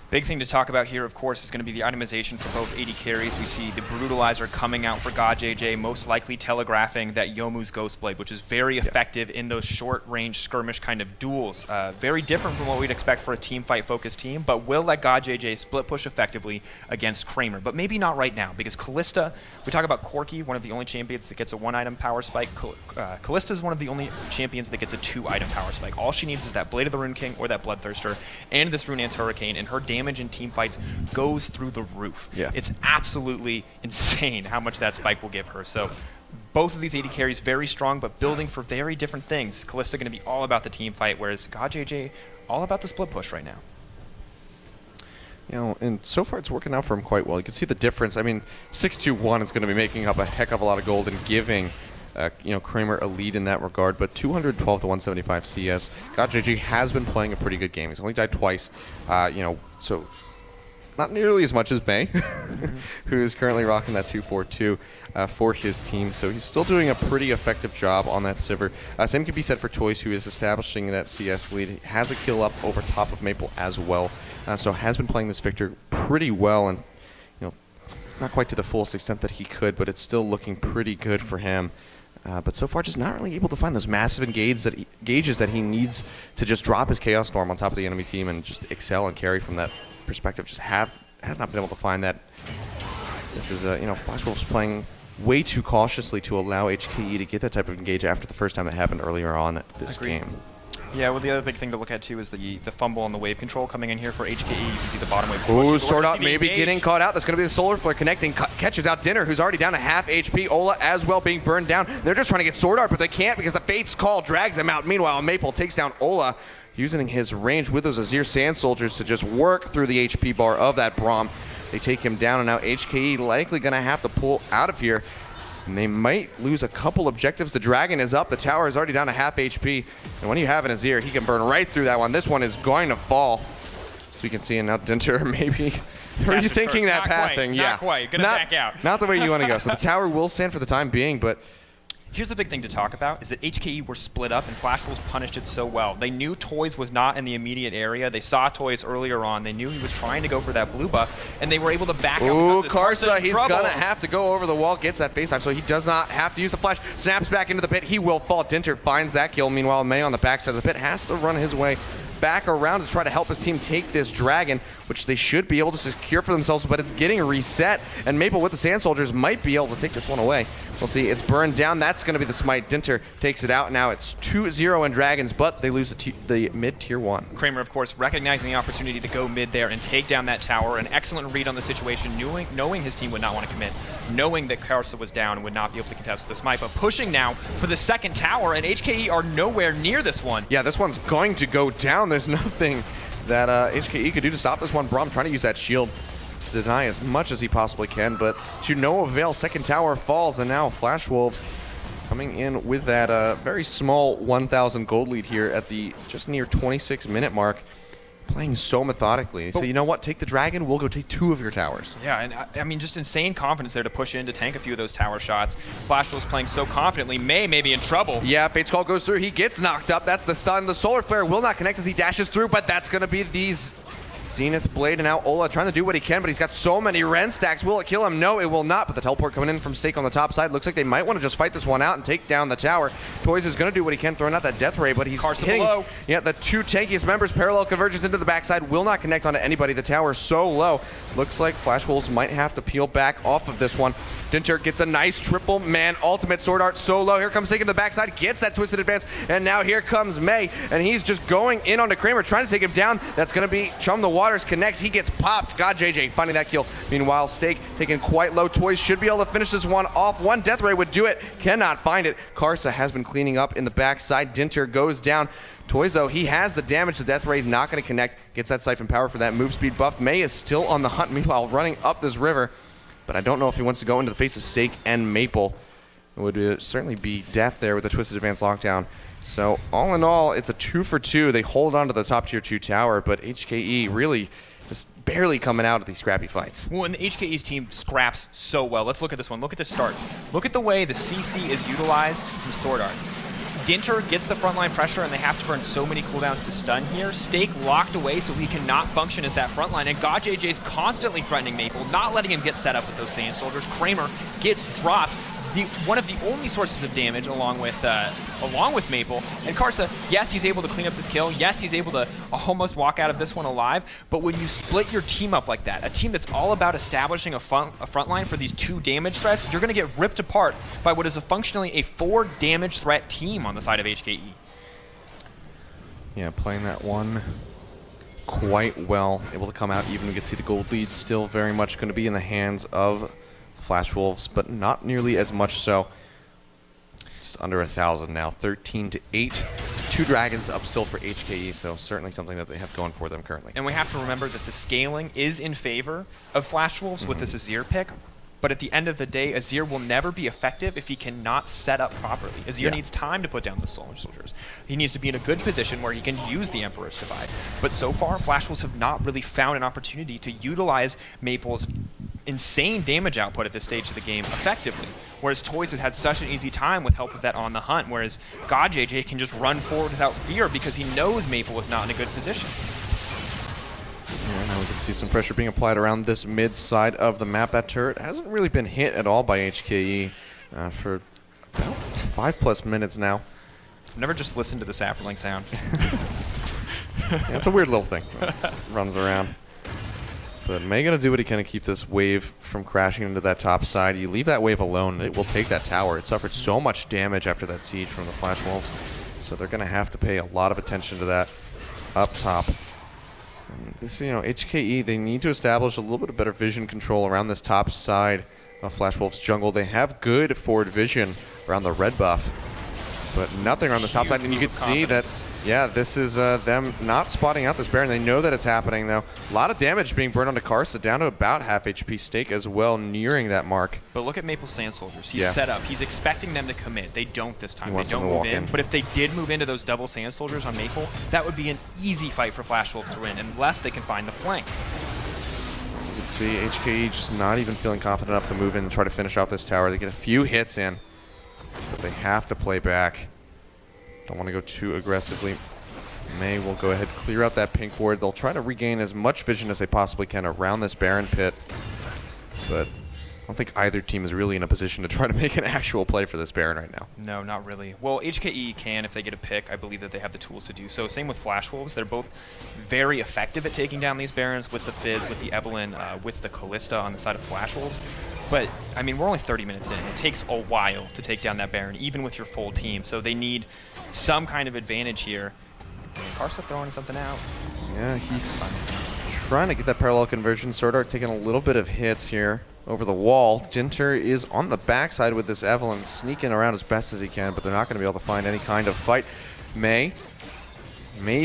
[SPEAKER 1] Big thing to talk about here, of course, is going to be the itemization for both AD carries. We see the Brutalizer coming out for God JJ, most likely telegraphing that Youmuu's Ghostblade, which is very effective in those short-range skirmish kind of duels. Very different from what we'd expect for a team fight-focused team, but will let God JJ split push effectively against Kramer. But maybe not right now, because Kalista, we talk about Corki, one of the only champions that gets a 1-item power spike. Kalista is one of the only champions that gets a 2-item power spike. All she needs is that Blade of the Rune King or that Bloodthirster and this Runeance Hurricane, and her damage in team fights goes through the roof.
[SPEAKER 2] Yeah.
[SPEAKER 1] It's absolutely insane how much that spike will give her. So both of these AD carries very strong, but building for very different things. Kalista going to be all about the team fight, whereas God JJ all about the split push right now.
[SPEAKER 2] You know, and so far it's working out for him quite well. You can see the difference. I mean, 621 is going to be making up a heck of a lot of gold and giving you know, Kramer a lead in that regard, but 212 to 175 CS. God JJ has been playing a pretty good game. He's only died twice, you know, so not nearly as much as May, who is currently rocking that 242 for his team. So he's still doing a pretty effective job on that Sivir. Same can be said for Toys, who is establishing that CS lead. He has a kill up over top of Maple as well, so has been playing this Victor pretty well, and you know, not quite to the fullest extent that he could, but it's still looking pretty good for him. But so far, just not really able to find those massive engages that he needs to just drop his Chaos Storm on top of the enemy team and just excel and carry from that perspective. Just has not been able to find that. This is, you know, Flash Wolves playing way too cautiously to allow HKE to get that type of engage after the first time it happened earlier on this game.
[SPEAKER 1] Yeah, well, the other big thing to look at, too, is the fumble on the wave control coming in here for HKE. You can see the bottom wave.
[SPEAKER 2] Ooh, Sword Art maybe getting caught out. That's going to be the Solar Flare connecting. Catches out Dinner, who's already down to half HP. Ola as well being burned down. They're just trying to get Sword Art, but they can't because the Fate's Call drags him out. Meanwhile, Maple takes down Ola, using his range with those Azir Sand Soldiers to just work through the HP bar of that Braum. They take him down, and now HKE likely going to have to pull out of here. And they might lose a couple objectives. The Dragon is up. The tower is already down to half HP. And when you have an Azir, he can burn right through that one. This one is going to fall. So you can see, and now Dinter maybe rethinking that path thing.
[SPEAKER 1] Not quite. Gonna back out.
[SPEAKER 2] Not the way you want to go. So the tower will stand for the time being, but
[SPEAKER 1] here's the big thing to talk about, is that HKE were split up and Flash Wolves punished it so well. They knew Toys was not in the immediate area. They saw Toys earlier on. They knew he was trying to go for that blue buff, and they were able to back out.
[SPEAKER 2] Ooh, Karsa, he's going to have to go over the wall, gets that face dive, so he does not have to use the flash. Snaps back into the pit. He will fall. Dinter finds that kill. Meanwhile, May on the backside of the pit has to run his way back around to try to help his team take this dragon, which they should be able to secure for themselves, but it's getting reset, and Maple with the Sand Soldiers might be able to take this one away. We'll see. It's burned down. That's going to be the smite. Dinter takes it out. Now it's 2-0 in Dragons, but they lose the mid-tier 1.
[SPEAKER 1] Kramer, of course, recognizing the opportunity to go mid there and take down that tower. An excellent read on the situation, knowing his team would not want to commit. knowing that Karsa was down and would not be able to contest with this might, but pushing now for the second tower, and HKE are nowhere near this one.
[SPEAKER 2] Yeah, this one's going to go down. There's nothing that HKE could do to stop this one. Braum trying to use that shield to deny as much as he possibly can, but to no avail. Second tower falls, and now Flash Wolves coming in with that very small 1,000 gold lead here at the just near 26-minute mark. Playing so methodically. So you know what? Take the dragon. We'll go take 2 of your towers.
[SPEAKER 1] Yeah, and I mean, just insane confidence there to push in to tank a few of those tower shots. Flash Wolves playing so confidently. May be in trouble.
[SPEAKER 2] Yeah, Fate's Call goes through. He gets knocked up. That's the stun. The Solar Flare will not connect as he dashes through, but that's going to be these Zenith Blade, and now Ola trying to do what he can, but he's got so many Ren stacks. Will it kill him? No, it will not, but the teleport coming in from Stake on the top side. Looks like they might want to just fight this one out and take down the tower. Toys is going to do what he can, throwing out that Death Ray, but he's hitting the 2 tankiest members. Parallel converges into the backside, will not connect onto anybody. The tower so low. Looks like Flash Wolves might have to peel back off of this one. Dinter gets a nice triple man ultimate sword art so low. Here comes Taking the backside, gets that twisted advance, and now here comes May, and he's just going in onto Kramer, trying to take him down. That's going to be Chum the Waters, connects, he gets popped. God, JJ finding that kill. Meanwhile, Stake taking quite low. Toys should be able to finish this one off. One Death Ray would do it, cannot find it. Karsa has been cleaning up in the backside. Dinter goes down. Toys, though, he has the damage. The Death Ray is not going to connect. Gets that Siphon Power for that move speed buff. May is still on the hunt, meanwhile, running up this river. But I don't know if he wants to go into the face of Stake and Maple. It would certainly be death there with the Twisted Advance lockdown. So all in all, it's a 2 for 2. They hold on to the top tier 2 tower, but HKE really just barely coming out of these scrappy fights.
[SPEAKER 1] Well, and the HKE's team scraps so well. Let's look at this one. Look at the start. Look at the way the CC is utilized from Sword Art. Dinter gets the frontline pressure, and they have to burn so many cooldowns to stun here. Stake locked away, so he cannot function as that frontline. And God JJ's constantly threatening Maple, not letting him get set up with those Sand Soldiers. Kramer gets dropped. One of the only sources of damage along with Maple. And Karsa, yes, he's able to clean up this kill. Yes, he's able to almost walk out of this one alive. But when you split your team up like that, a team that's all about establishing a front line for these 2 damage threats, you're going to get ripped apart by what is functionally a 4 damage threat team on the side of HKE.
[SPEAKER 2] Yeah, playing that one quite well. Able to come out even. We can see the gold lead still very much going to be in the hands of Flash Wolves, but not nearly as much so. Just under 1,000 now, 13-8. 2 dragons up still for HKE, so certainly something that they have going for them currently.
[SPEAKER 1] And we have to remember that the scaling is in favor of Flash Wolves with this Azir pick, but at the end of the day, Azir will never be effective if he cannot set up properly. Azir needs time to put down the Solar Soldiers. He needs to be in a good position where he can use the Emperor's Divide. But so far, Flash Wolves have not really found an opportunity to utilize Maple's insane damage output at this stage of the game effectively. Whereas Toys has had such an easy time with help of that on the hunt, whereas God JJ can just run forward without fear because he knows Maple is not in a good position.
[SPEAKER 2] Yeah, now we can see some pressure being applied around this mid side of the map. That turret hasn't really been hit at all by HKE for about 5+ minutes now.
[SPEAKER 1] I've never just listened to the Saffronlink sound.
[SPEAKER 2] Yeah, it's a weird little thing. It just runs around. But May gonna do what he can to keep this wave from crashing into that top side. You leave that wave alone, it will take that tower. It suffered so much damage after that siege from the Flash Wolves, so they're gonna have to pay a lot of attention to that up top. And this, HKE, they need to establish a little bit of better vision control around this top side of Flash Wolves jungle. They have good forward vision around the red buff, but nothing on this top side. And you can see that, yeah, this is them not spotting out this Baron. They know that it's happening, though. A lot of damage being burned onto Karsa, down to about half HP Stake as well, nearing that mark.
[SPEAKER 1] But look at Maple Sand Soldiers. He's set up. He's expecting them to commit. They don't this time.
[SPEAKER 2] They
[SPEAKER 1] don't move in. But if they did move into those double Sand Soldiers on Maple, that would be an easy fight for Flash Wolves to win, unless they can find the flank.
[SPEAKER 2] You can see HKE just not even feeling confident enough to move in and try to finish off this tower. They get a few hits in, but they have to play back. Don't want to go too aggressively. May will go ahead, clear out that pink ward. They'll try to regain as much vision as they possibly can around this Baron pit, but I don't think either team is really in a position to try to make an actual play for this Baron right now.
[SPEAKER 1] No, not really. Well, HKE can if they get a pick. I believe that they have the tools to do so. Same with Flash Wolves. They're both very effective at taking down these Barons with the Fizz, with the Evelyn, with the Callista on the side of Flash Wolves. But, I mean, we're only 30 minutes in. It takes a while to take down that Baron, even with your full team. So they need some kind of advantage here. Karsa throwing something out.
[SPEAKER 2] Yeah, he's trying to get that parallel conversion. Sword Art taking a little bit of hits here over the wall. Dinter is on the backside with this Evelyn, sneaking around as best as he can, but they're not going to be able to find any kind of fight. May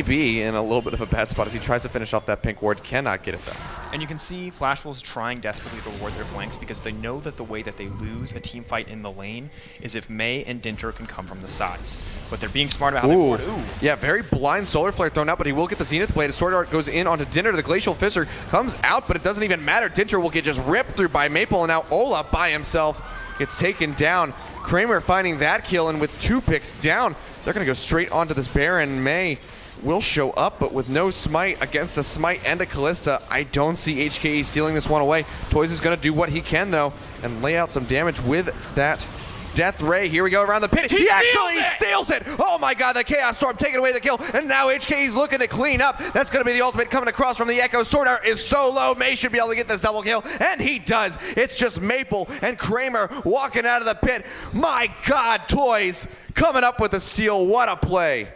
[SPEAKER 2] be in a little bit of a bad spot as he tries to finish off that pink ward, cannot get it though.
[SPEAKER 1] And you can see Flash Wolves trying desperately to reward their flanks because they know that the way that they lose a team fight in the lane is if May and Dinter can come from the sides. But they're being smart about how they ward. Ooh.
[SPEAKER 2] Yeah, very blind Solar Flare thrown out, but he will get the Zenith Blade. Sword Art goes in onto Dinter. The Glacial Fissure comes out, but it doesn't even matter. Dinter will get just ripped through by Maple, and now Ola by himself gets taken down. Kramer finding that kill, and with 2 picks down, they're going to go straight onto this Baron. May will show up, but with no smite against a smite and a Callista, I don't see HKE stealing this one away. Toys is going to do what he can, though, and lay out some damage with that Death Ray. Here we go around the pit. He actually steals it! Oh my god, the Chaos Storm taking away the kill, and now HKE's looking to clean up. That's going to be the ultimate coming across from the Echo. Sword Art is so low. May should be able to get this double kill, and he does. It's just Maple and Kramer walking out of the pit. My god, Toys coming up with a steal. What a play.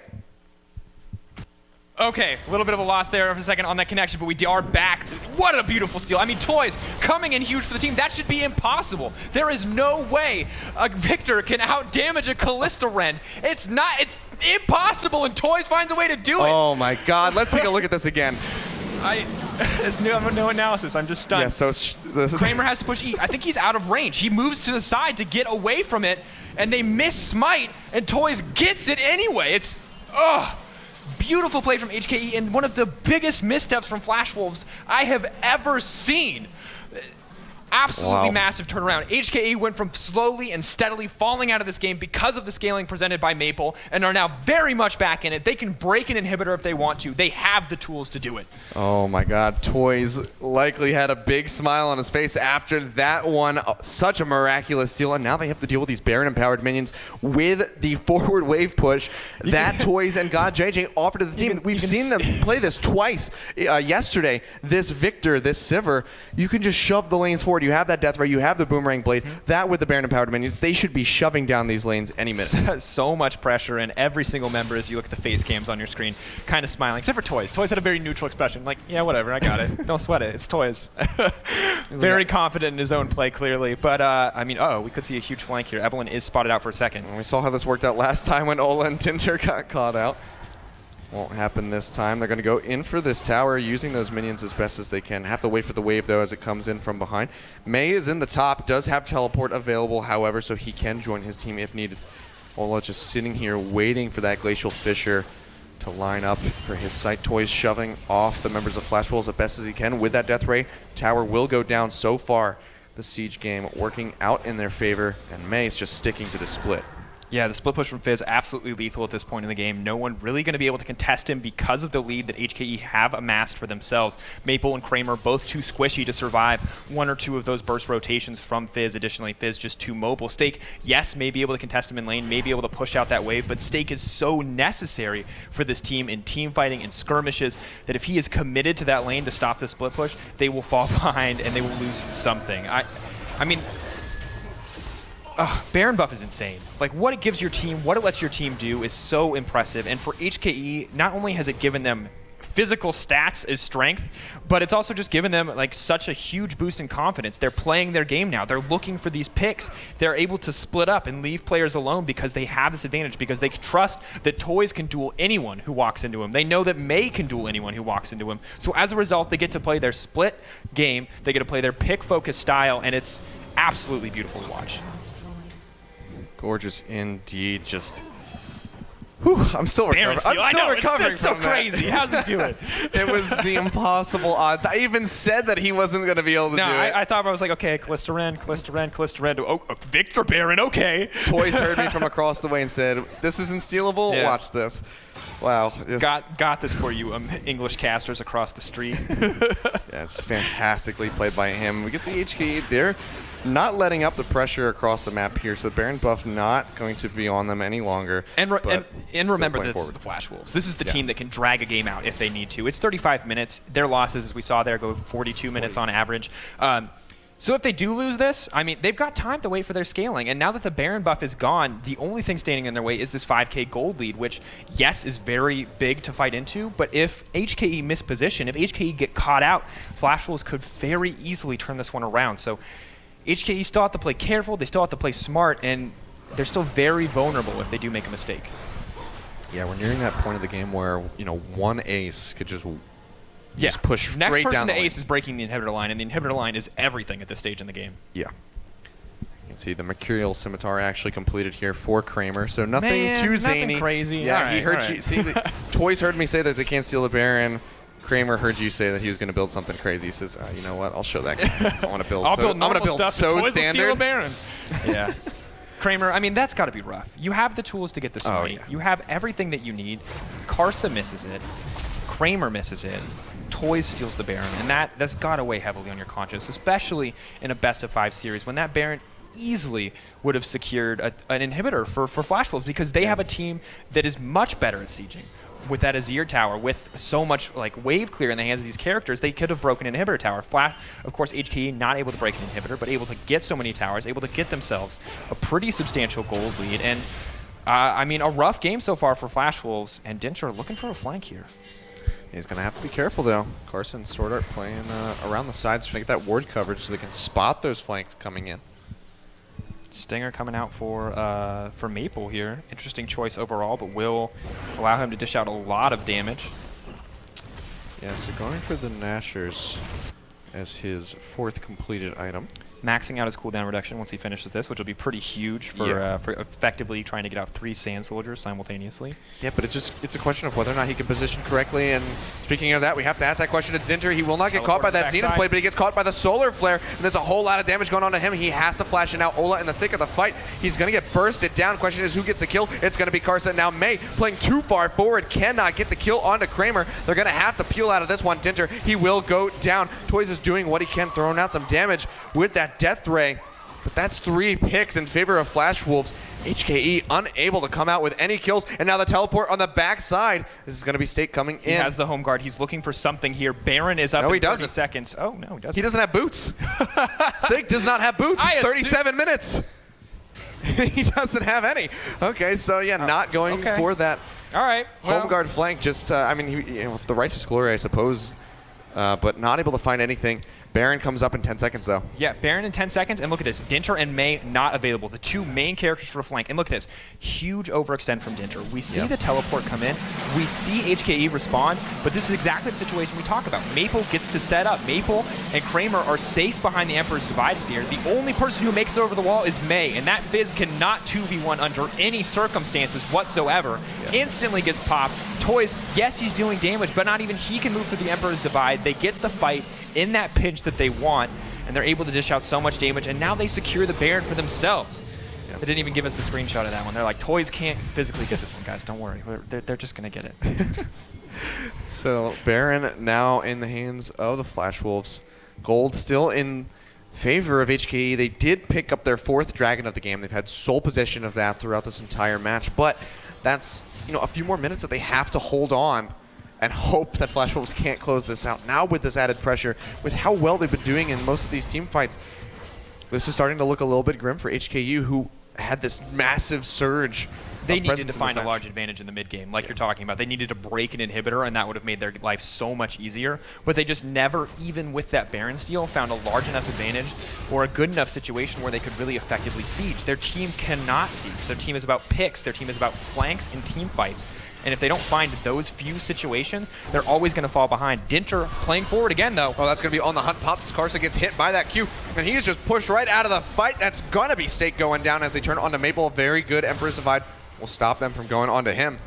[SPEAKER 1] Okay, a little bit of a loss there for a second on that connection, but we are back. What a beautiful steal. I mean, Toys coming in huge for the team. That should be impossible. There is no way a Victor can out-damage a Callista Rend. It's impossible, and Toys finds a way to do it.
[SPEAKER 2] Oh my god, let's take a look at this again.
[SPEAKER 1] It's no analysis. I'm just stunned.
[SPEAKER 2] Yeah, so
[SPEAKER 1] Kramer has to push E. I think he's out of range. He moves to the side to get away from it, and they miss Smite, and Toys gets it anyway. It's, beautiful play from HKE, and one of the biggest missteps from Flash Wolves I have ever seen. Absolutely massive turnaround. HKE went from slowly and steadily falling out of this game because of the scaling presented by Maple, and are now very much back in it. They can break an inhibitor if they want to. They have the tools to do it.
[SPEAKER 2] Oh my god, Toys likely had a big smile on his face after that one. Such a miraculous deal, and now they have to deal with these Baron-empowered minions with the forward wave push that Toys and God JJ offered to the team. We've seen them play this twice yesterday. This Victor, this Sivir, you can just shove the lanes forward. You have that Death Ray, you have the Boomerang Blade. That with the Baron-empowered minions, they should be shoving down these lanes any minute.
[SPEAKER 1] So much pressure, and every single member, as you look at the face cams on your screen, kind of smiling, except for Toys. Toys had a very neutral expression, like, yeah, whatever, I got it. Don't sweat it. It's Toys. Very confident in his own play, clearly. But, I mean, we could see a huge flank here. Evelyn is spotted out for a second.
[SPEAKER 2] And we saw how this worked out last time when Ola and Tinter got caught out. Won't happen this time. They're going to go in for this tower, using those minions as best as they can. Have to wait for the wave, though, as it comes in from behind. May is in the top, does have teleport available, however, so he can join his team if needed. Ola just sitting here waiting for that Glacial Fissure to line up for his sight. Toys shoving off the members of Flash Wolves as best as he can with that Death Ray. Tower will go down so far. The Siege game working out in their favor, and May's just sticking to the split.
[SPEAKER 1] Yeah, the split push from Fizz, absolutely lethal at this point in the game. No one really going to be able to contest him because of the lead that HKE have amassed for themselves. Maple and Kramer both too squishy to survive one or two of those burst rotations from Fizz. Additionally, Fizz just too mobile. Stake, yes, may be able to contest him in lane, may be able to push out that wave, but Stake is so necessary for this team in team fighting and skirmishes that if he is committed to that lane to stop the split push, they will fall behind and they will lose something. I mean, Baron buff is insane. Like, what it gives your team, what it lets your team do is so impressive. And for HKE, not only has it given them physical stats as strength, but it's also just given them like such a huge boost in confidence. They're playing their game now. They're looking for these picks. They're able to split up and leave players alone because they have this advantage, because they trust that Toys can duel anyone who walks into him. They know that May can duel anyone who walks into him. So as a result, they get to play their split game. They get to play their pick-focused style, and it's absolutely beautiful to watch.
[SPEAKER 2] Gorgeous indeed. Just, whew, I'm still recovering. I'm still recovering
[SPEAKER 1] it's so
[SPEAKER 2] from
[SPEAKER 1] crazy.
[SPEAKER 2] that.
[SPEAKER 1] How's he do it?
[SPEAKER 2] It was the impossible odds. I even said that he wasn't going to be able to do it.
[SPEAKER 1] I thought I was like, okay, Callista Rend. Oh, Victor Baron, okay.
[SPEAKER 2] Toys heard me from across the way and said, this isn't stealable? Yeah. Watch this. Wow.
[SPEAKER 1] Got this for you, English casters across the street.
[SPEAKER 2] Yeah, it's fantastically played by him. We can see HKE, they're not letting up the pressure across the map here, so Baron buff not going to be on them any longer.
[SPEAKER 1] And remember, this is the Flash Wolves. This is the team that can drag a game out if they need to. It's 35 minutes. Their losses, as we saw there, go 42 minutes on average. So if they do lose this, I mean, they've got time to wait for their scaling. And now that the Baron buff is gone, the only thing standing in their way is this 5k gold lead, which, yes, is very big to fight into. But if HKE miss position, if HKE get caught out, Flash Wolves could very easily turn this one around. So HKE still have to play careful, they still have to play smart, and they're still very vulnerable if they do make a mistake.
[SPEAKER 2] Yeah, we're nearing that point of the game where, you know, one ace could just push straight
[SPEAKER 1] Next person
[SPEAKER 2] down
[SPEAKER 1] to
[SPEAKER 2] the
[SPEAKER 1] ace
[SPEAKER 2] lane.
[SPEAKER 1] is breaking the inhibitor line, and the inhibitor line is everything at this stage in the game.
[SPEAKER 2] Yeah. You can see the Mercurial Scimitar actually completed here for Kramer, so nothing too zany.
[SPEAKER 1] Nothing crazy.
[SPEAKER 2] Yeah, he heard you. See, Toys heard me say that they can't steal the Baron. Kramer heard you say that he was going to build something crazy. He says, you know what? I'll show that guy. I want to build.
[SPEAKER 1] I'm going to
[SPEAKER 2] build
[SPEAKER 1] stuff
[SPEAKER 2] so
[SPEAKER 1] Toys will
[SPEAKER 2] standard.
[SPEAKER 1] steal a Baron. Yeah. Kramer, I mean, that's got to be rough. You have the tools to get this money.
[SPEAKER 2] Yeah.
[SPEAKER 1] You have everything that you need. Karsa misses it. Kramer misses it. Toys steals the Baron, and that's got to weigh heavily on your conscience, especially in a best-of-5 series when that Baron easily would have secured an inhibitor for Flash Wolves, because they have a team that is much better at sieging. With that Azir tower, with so much like wave clear in the hands of these characters, they could have broken an inhibitor tower. Flash, of course, HKE not able to break an inhibitor, but able to get so many towers, able to get themselves a pretty substantial gold lead. And I mean, a rough game so far for Flash Wolves, and Dinter looking for a flank here.
[SPEAKER 2] He's going to have to be careful, though. Carson and Sword Art playing around the sides to get that ward coverage so they can spot those flanks coming in.
[SPEAKER 1] Stinger coming out for Maple here. Interesting choice overall, but will allow him to dish out a lot of damage.
[SPEAKER 2] Yeah, so going for the Nashers as his 4th completed item.
[SPEAKER 1] Maxing out his cooldown reduction once he finishes this, which will be pretty huge for effectively trying to get out 3 Sand Soldiers simultaneously.
[SPEAKER 2] Yeah, but it's a question of whether or not he can position correctly. And speaking of that, we have to ask that question to Dinter. He will not get caught by that Zenith Blade, but he gets caught by the Solar Flare, and there's a whole lot of damage going on to him. He has to flash in. Now Ola in the thick of the fight. He's going to get bursted down. Question is who gets the kill? It's going to be Karsa. Now May playing too far forward, cannot get the kill onto Kramer. They're going to have to peel out of this one. Dinter, he will go down. Toys is doing what he can, throwing out some damage with that Death Ray. But that's 3 picks in favor of Flash Wolves. HKE unable to come out with any kills, and now the teleport on the backside. This is going to be Stake coming in.
[SPEAKER 1] He has the home guard. He's looking for something here. Baron is up in 30 seconds. Oh, no, he doesn't.
[SPEAKER 2] He doesn't have boots. Stake does not have boots. It's 37 minutes. He doesn't have any. Okay, so yeah, not going for that.
[SPEAKER 1] All right.
[SPEAKER 2] Home guard flank. Just, I mean, the Righteous Glory, I suppose, but not able to find anything. Baron comes up in 10 seconds, though.
[SPEAKER 1] Yeah, Baron in 10 seconds, and look at this. Dinter and May not available. The 2 main characters for a flank. And look at this. Huge overextend from Dinter. We see the teleport come in. We see HKE respond, but this is exactly the situation we talk about. Maple gets to set up. Maple and Kramer are safe behind the Emperor's Device here. The only person who makes it over the wall is May, and that Fizz cannot 2v1 under any circumstances whatsoever. Instantly gets popped. Toys, yes, he's doing damage, but not even he can move through the Emperor's Divide. They get the fight in that pinch that they want, and they're able to dish out so much damage, and now they secure the Baron for themselves. They didn't even give us the screenshot of that one. They're like, Toys can't physically get this one, guys. Don't worry. They're just going to get it.
[SPEAKER 2] So Baron now in the hands of the Flash Wolves. Gold still in favor of HKE. They did pick up their 4th Dragon of the game. They've had sole possession of that throughout this entire match, but that's a few more minutes that they have to hold on and hope that Flash Wolves can't close this out. Now with this added pressure, with how well they've been doing in most of these team fights, this is starting to look a little bit grim for HKU, who had this massive surge.
[SPEAKER 1] They needed to find a large advantage in the mid game, like you're talking about. They needed to break an inhibitor, and that would have made their life so much easier. But they just never, even with that Baron steal, found a large enough advantage or a good enough situation where they could really effectively siege. Their team cannot siege. Their team is about picks. Their team is about flanks and team fights. And if they don't find those few situations, they're always going to fall behind. Dinter playing forward again, though.
[SPEAKER 2] Oh, that's going to be on the hunt. Pops. Karsa gets hit by that Q, and he's just pushed right out of the fight. That's going to be Stake going down as they turn onto Maple. Very good Emperor's Divide will stop them from going onto him.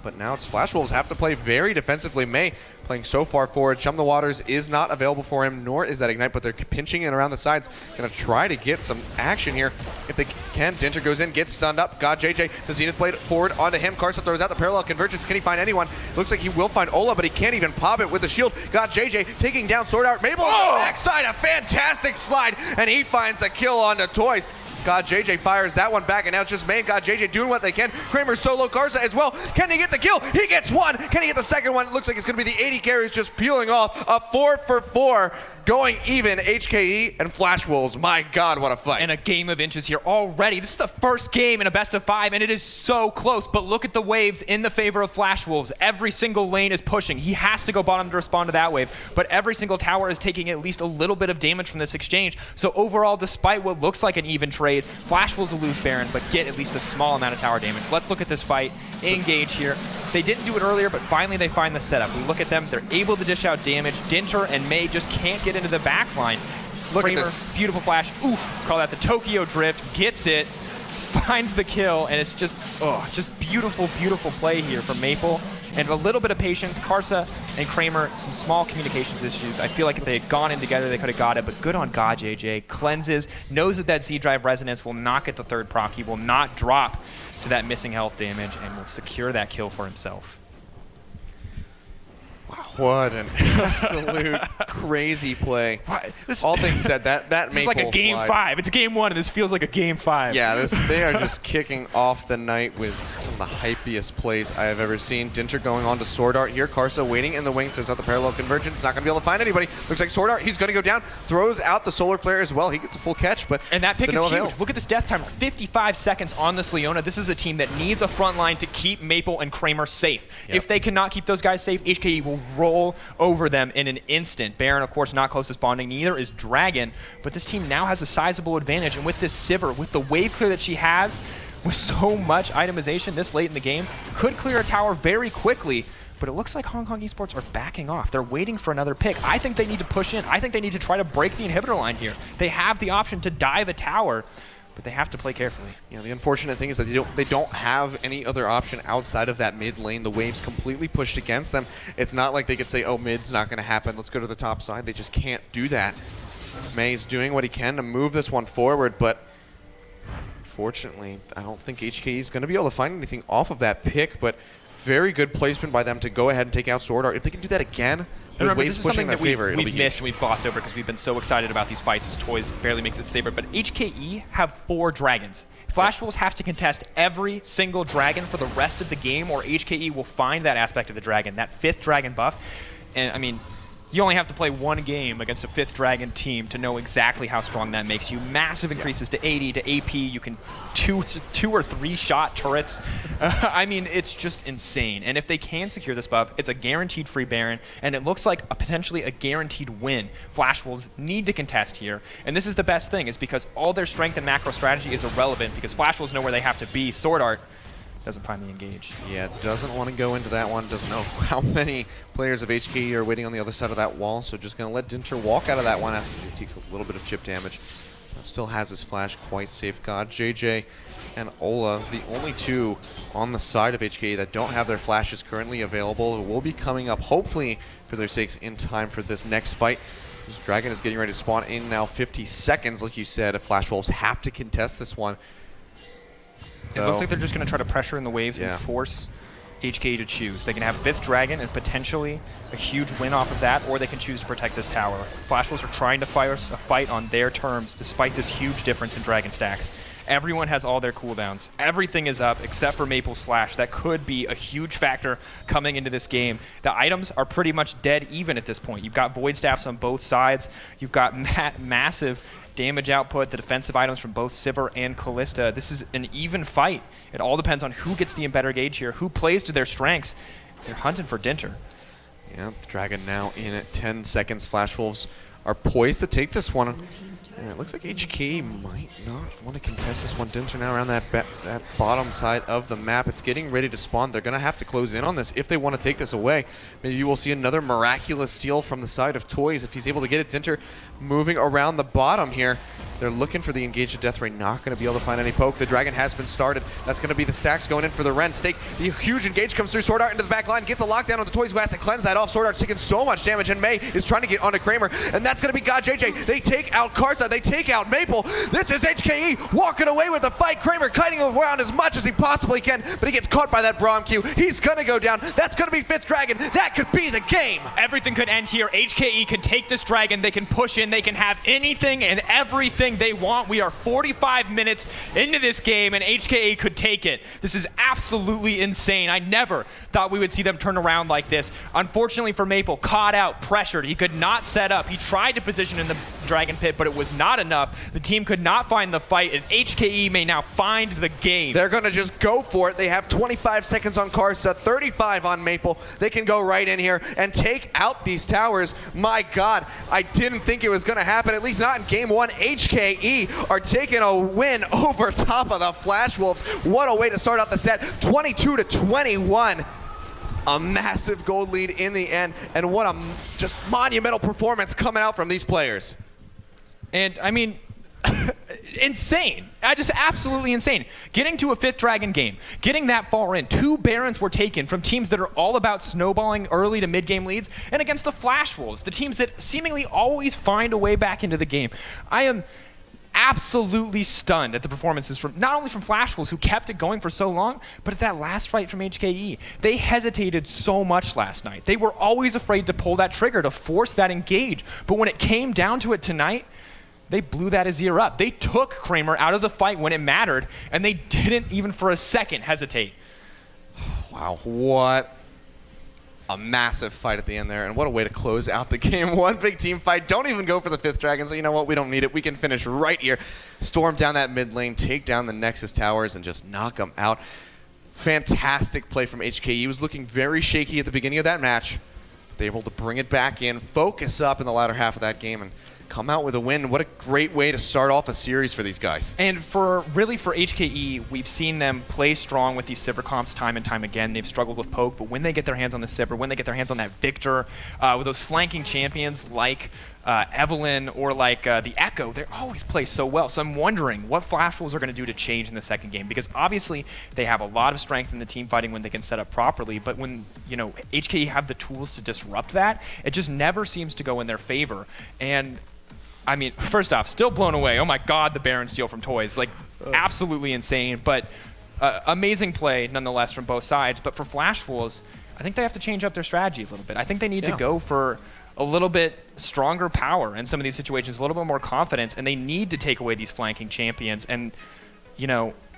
[SPEAKER 2] But now it's Flash Wolves have to play very defensively. May playing so far forward. Chum the Waters is not available for him, nor is that Ignite, but they're pinching in around the sides. Going to try to get some action here if they can. Dinter goes in, gets stunned up. God JJ, the Zenith Blade forward onto him. Karsa throws out the parallel convergence. Can he find anyone? Looks like he will find Ola, but he can't even pop it with the shield. God JJ taking down Sword Art. Mabel on the backside, a fantastic slide, and he finds a kill onto Toys. God JJ fires that one back, and now it's just May and God JJ doing what they can. Kramer solo Karsa as well. Can he get the kill? He gets one. Can he get the second one? It looks like it's going to be the AD carries just peeling off a 4-for-4, going even. HKE and Flash Wolves, my God, what a fight.
[SPEAKER 1] And a game of inches here already. This is the first game in a best of 5, and it is so close. But look at the waves in the favor of Flash Wolves. Every single lane is pushing. He has to go bottom to respond to that wave, but every single tower is taking at least a little bit of damage from this exchange. So overall, despite what looks like an even trade, Flash Wolves will lose Baron, but get at least a small amount of tower damage. Let's look at this fight. Engage here. They didn't do it earlier, but finally they find the setup. We look at them, they're able to dish out damage. Dinter and Mei just can't get into the back line.
[SPEAKER 2] Look
[SPEAKER 1] Kramer,
[SPEAKER 2] at this.
[SPEAKER 1] Beautiful flash. Oof, call that the Tokyo Drift. Gets it, finds the kill, and it's just beautiful, beautiful play here from Maple. And a little bit of patience. Karsa and Kramer, some small communications issues. I feel like if they had gone in together, they could have got it, but good on God, JJ. Cleanses, knows that Z-Drive Resonance will not get the third proc. He will not drop to that missing health damage and will secure that kill for himself.
[SPEAKER 2] What an absolute crazy play. All things said, that
[SPEAKER 1] this is like a game
[SPEAKER 2] slide.
[SPEAKER 1] 5. It's game 1, and this feels like a game 5.
[SPEAKER 2] Yeah, they are just kicking off the night with some of the hypiest plays I have ever seen. Dinter going on to Sword Art here. Karsa waiting in the wings. There's out the parallel convergence. Not going to be able to find anybody. Looks like Sword Art, he's going to go down. Throws out the Solar Flare as well. He gets a full catch, but
[SPEAKER 1] and that pick is huge.
[SPEAKER 2] avail.
[SPEAKER 1] Look at this death timer. 55 seconds on this Leona. This is a team that needs a front line to keep Maple and Kramer safe.
[SPEAKER 2] Yep.
[SPEAKER 1] If they cannot keep those guys safe, HKE will roll over them in an instant. Baron, of course, not close to spawning. Neither is Dragon, but this team now has a sizable advantage. And with this Sivir, with the wave clear that she has, with so much itemization this late in the game, could clear a tower very quickly. But it looks like Hong Kong Esports are backing off. They're waiting for another pick. I think they need to push in. I think they need to try to break the inhibitor line here. They have the option to dive a tower, but they have to play carefully.
[SPEAKER 2] You know, the unfortunate thing is that they don't have any other option outside of that mid lane. The wave's completely pushed against them. It's not like they could say, oh, mid's not going to happen. Let's go to the top side. They just can't do that. May's doing what he can to move this one forward, but unfortunately, I don't think HKE is going to be able to find anything off of that pick, but very good placement by them to go ahead and take out Sword Art. If they can do that again,
[SPEAKER 1] remember, this is something that we've missed
[SPEAKER 2] huge.
[SPEAKER 1] and we've glossed over because we've been so excited about these fights as Toys barely makes it saber. But HKE have 4 dragons. Flash Wolves have to contest every single dragon for the rest of the game, or HKE will find that aspect of the dragon, that 5th dragon buff. And I mean, you only have to play 1 game against a 5th dragon team to know exactly how strong that makes you. Massive increases to AD, to AP. You can 2 or 3 shot turrets. I mean, it's just insane. And if they can secure this buff, it's a guaranteed free Baron, and it looks like potentially a guaranteed win. Flash Wolves need to contest here, and this is the best thing, is because all their strength and macro strategy is irrelevant because Flash Wolves know where they have to be. Sword Art doesn't find the engage.
[SPEAKER 2] Yeah, doesn't want to go into that one. Doesn't know how many players of HKE are waiting on the other side of that wall, so just going to let Dinter walk out of that one after he takes a little bit of chip damage. Still has his flash quite safe. God, JJ and Ola, the only 2 on the side of HKE that don't have their flashes currently available, will be coming up, hopefully, for their sakes, in time for this next fight. This Dragon is getting ready to spawn in now 50 seconds, like you said. If Flash Wolves have to contest this one.
[SPEAKER 1] It looks like they're just going to try to pressure in the waves and force HKE to choose. They can have 5th Dragon and potentially a huge win off of that, or they can choose to protect this tower. Flash Wolves are trying to fire a fight on their terms despite this huge difference in Dragon stacks. Everyone has all their cooldowns. Everything is up except for Maple's Flash. That could be a huge factor coming into this game. The items are pretty much dead even at this point. You've got Void Staffs on both sides. You've got massive damage output, the defensive items from both Sivir and Kalista. This is an even fight. It all depends on who gets the better gauge here, who plays to their strengths. They're hunting for Dinter.
[SPEAKER 2] Yeah, Dragon now in at 10 seconds. Flash Wolves are poised to take this one. And it looks like HKE might not want to contest this one. Dinter now around that bottom side of the map. It's getting ready to spawn. They're going to have to close in on this if they want to take this away. Maybe you will see another miraculous steal from the side of Toys if he's able to get it. Dinter moving around the bottom here. They're looking for the engage of Death Ray. Not going to be able to find any poke. The Dragon has been started. That's going to be the stacks going in for the Ren. Stake, the huge engage comes through. Sword Art into the back line. Gets a lockdown on the Toys who has to cleanse that off. Sword Art's taking so much damage, and Mei is trying to get onto Kramer. And that's That's going to be God JJ. They take out Karsa. They take out Maple. This is HKE walking away with the fight. Kramer kiting around as much as he possibly can, but he gets caught by that Braum Q. He's going to go down. That's going to be Fifth Dragon. That could be the game.
[SPEAKER 1] Everything could end here. HKE can take this Dragon. They can push in. They can have anything and everything they want. We are 45 minutes into this game, and HKE could take it. This is absolutely insane. I never thought we would see them turn around like this. Unfortunately for Maple, caught out, pressured. He could not set up. He tried to position in the Dragon Pit, but it was not enough. The team could not find the fight, and HKE may now find the game.
[SPEAKER 2] They're going to just go for it. They have 25 seconds on Karsa, 35 on Maple. They can go right in here and take out these towers. My God, I didn't think it was going to happen, at least not in game one. HKE are taking a win over top of the Flash Wolves. What a way to start off the set, 22-21. A massive gold lead in the end, and what a just monumental performance coming out from these players.
[SPEAKER 1] And I mean, insane. Just absolutely insane. Getting to a Fifth Dragon game, getting that far in. 2 Barons were taken from teams that are all about snowballing early to mid-game leads, and against the Flash Wolves, the teams that seemingly always find a way back into the game. I am absolutely stunned at the performances from not only from Flash Wolves, who kept it going for so long, but at that last fight from HKE. They hesitated so much last night. They were always afraid to pull that trigger, to force that engage. But when it came down to it tonight, they blew that Azir up. They took Kramer out of the fight when it mattered, and they didn't even for a second hesitate.
[SPEAKER 2] Wow, what a massive fight at the end there, and what a way to close out the game. One big team fight. Don't even go for the Fifth Dragon. So you know what? We don't need it. We can finish right here. Storm down that mid lane, take down the Nexus towers, and just knock them out. Fantastic play from HKE. He was looking very shaky at the beginning of that match. They were able to bring it back in, focus up in the latter half of that game, and come out with a win. What a great way to start off a series for these guys.
[SPEAKER 1] And for HKE, we've seen them play strong with these Sivir comps time and time again. They've struggled with poke, but when they get their hands on the Sivir, when they get their hands on that Victor, with those flanking champions like Evelynn or like the Echo, they always play so well. So I'm wondering what Flash Wolves are going to do to change in the second game, because obviously they have a lot of strength in the team fighting when they can set up properly, but when HKE have the tools to disrupt that, it just never seems to go in their favor. And I mean, first off, still blown away. Oh my God, the Baron steal from Toys. Like, absolutely insane, but amazing play nonetheless from both sides. But for Flash Wolves, I think they have to change up their strategy a little bit. I think they need to go for a little bit stronger power in some of these situations, a little bit more confidence, and they need to take away these flanking champions. And,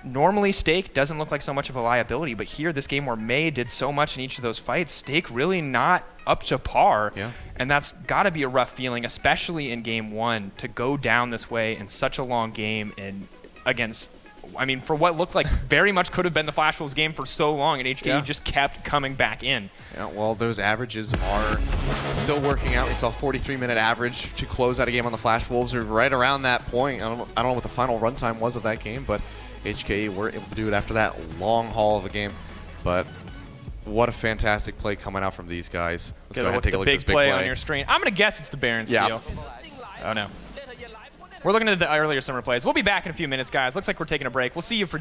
[SPEAKER 1] normally Stake doesn't look like so much of a liability, but here, this game where Mei did so much in each of those fights, Stake really not up to par.
[SPEAKER 2] Yeah.
[SPEAKER 1] And that's got to be a rough feeling, especially in game one, to go down this way in such a long game and against, for what looked like very much could have been the Flash Wolves game for so long, and HKE just kept coming back in.
[SPEAKER 2] Yeah, well, those averages are still working out. We saw a 43-minute average to close out a game on the Flash Wolves. Are right around that point. I don't know what the final runtime was of that game, but HKE were able to do it after that long haul of a game. But what a fantastic play coming out from these guys. Let's go ahead and take a look at this big play
[SPEAKER 1] on your screen. I'm going to guess it's the Baron steal. Oh, no. We're looking at the earlier summer plays. We'll be back in a few minutes, guys. Looks like we're taking a break. We'll see you for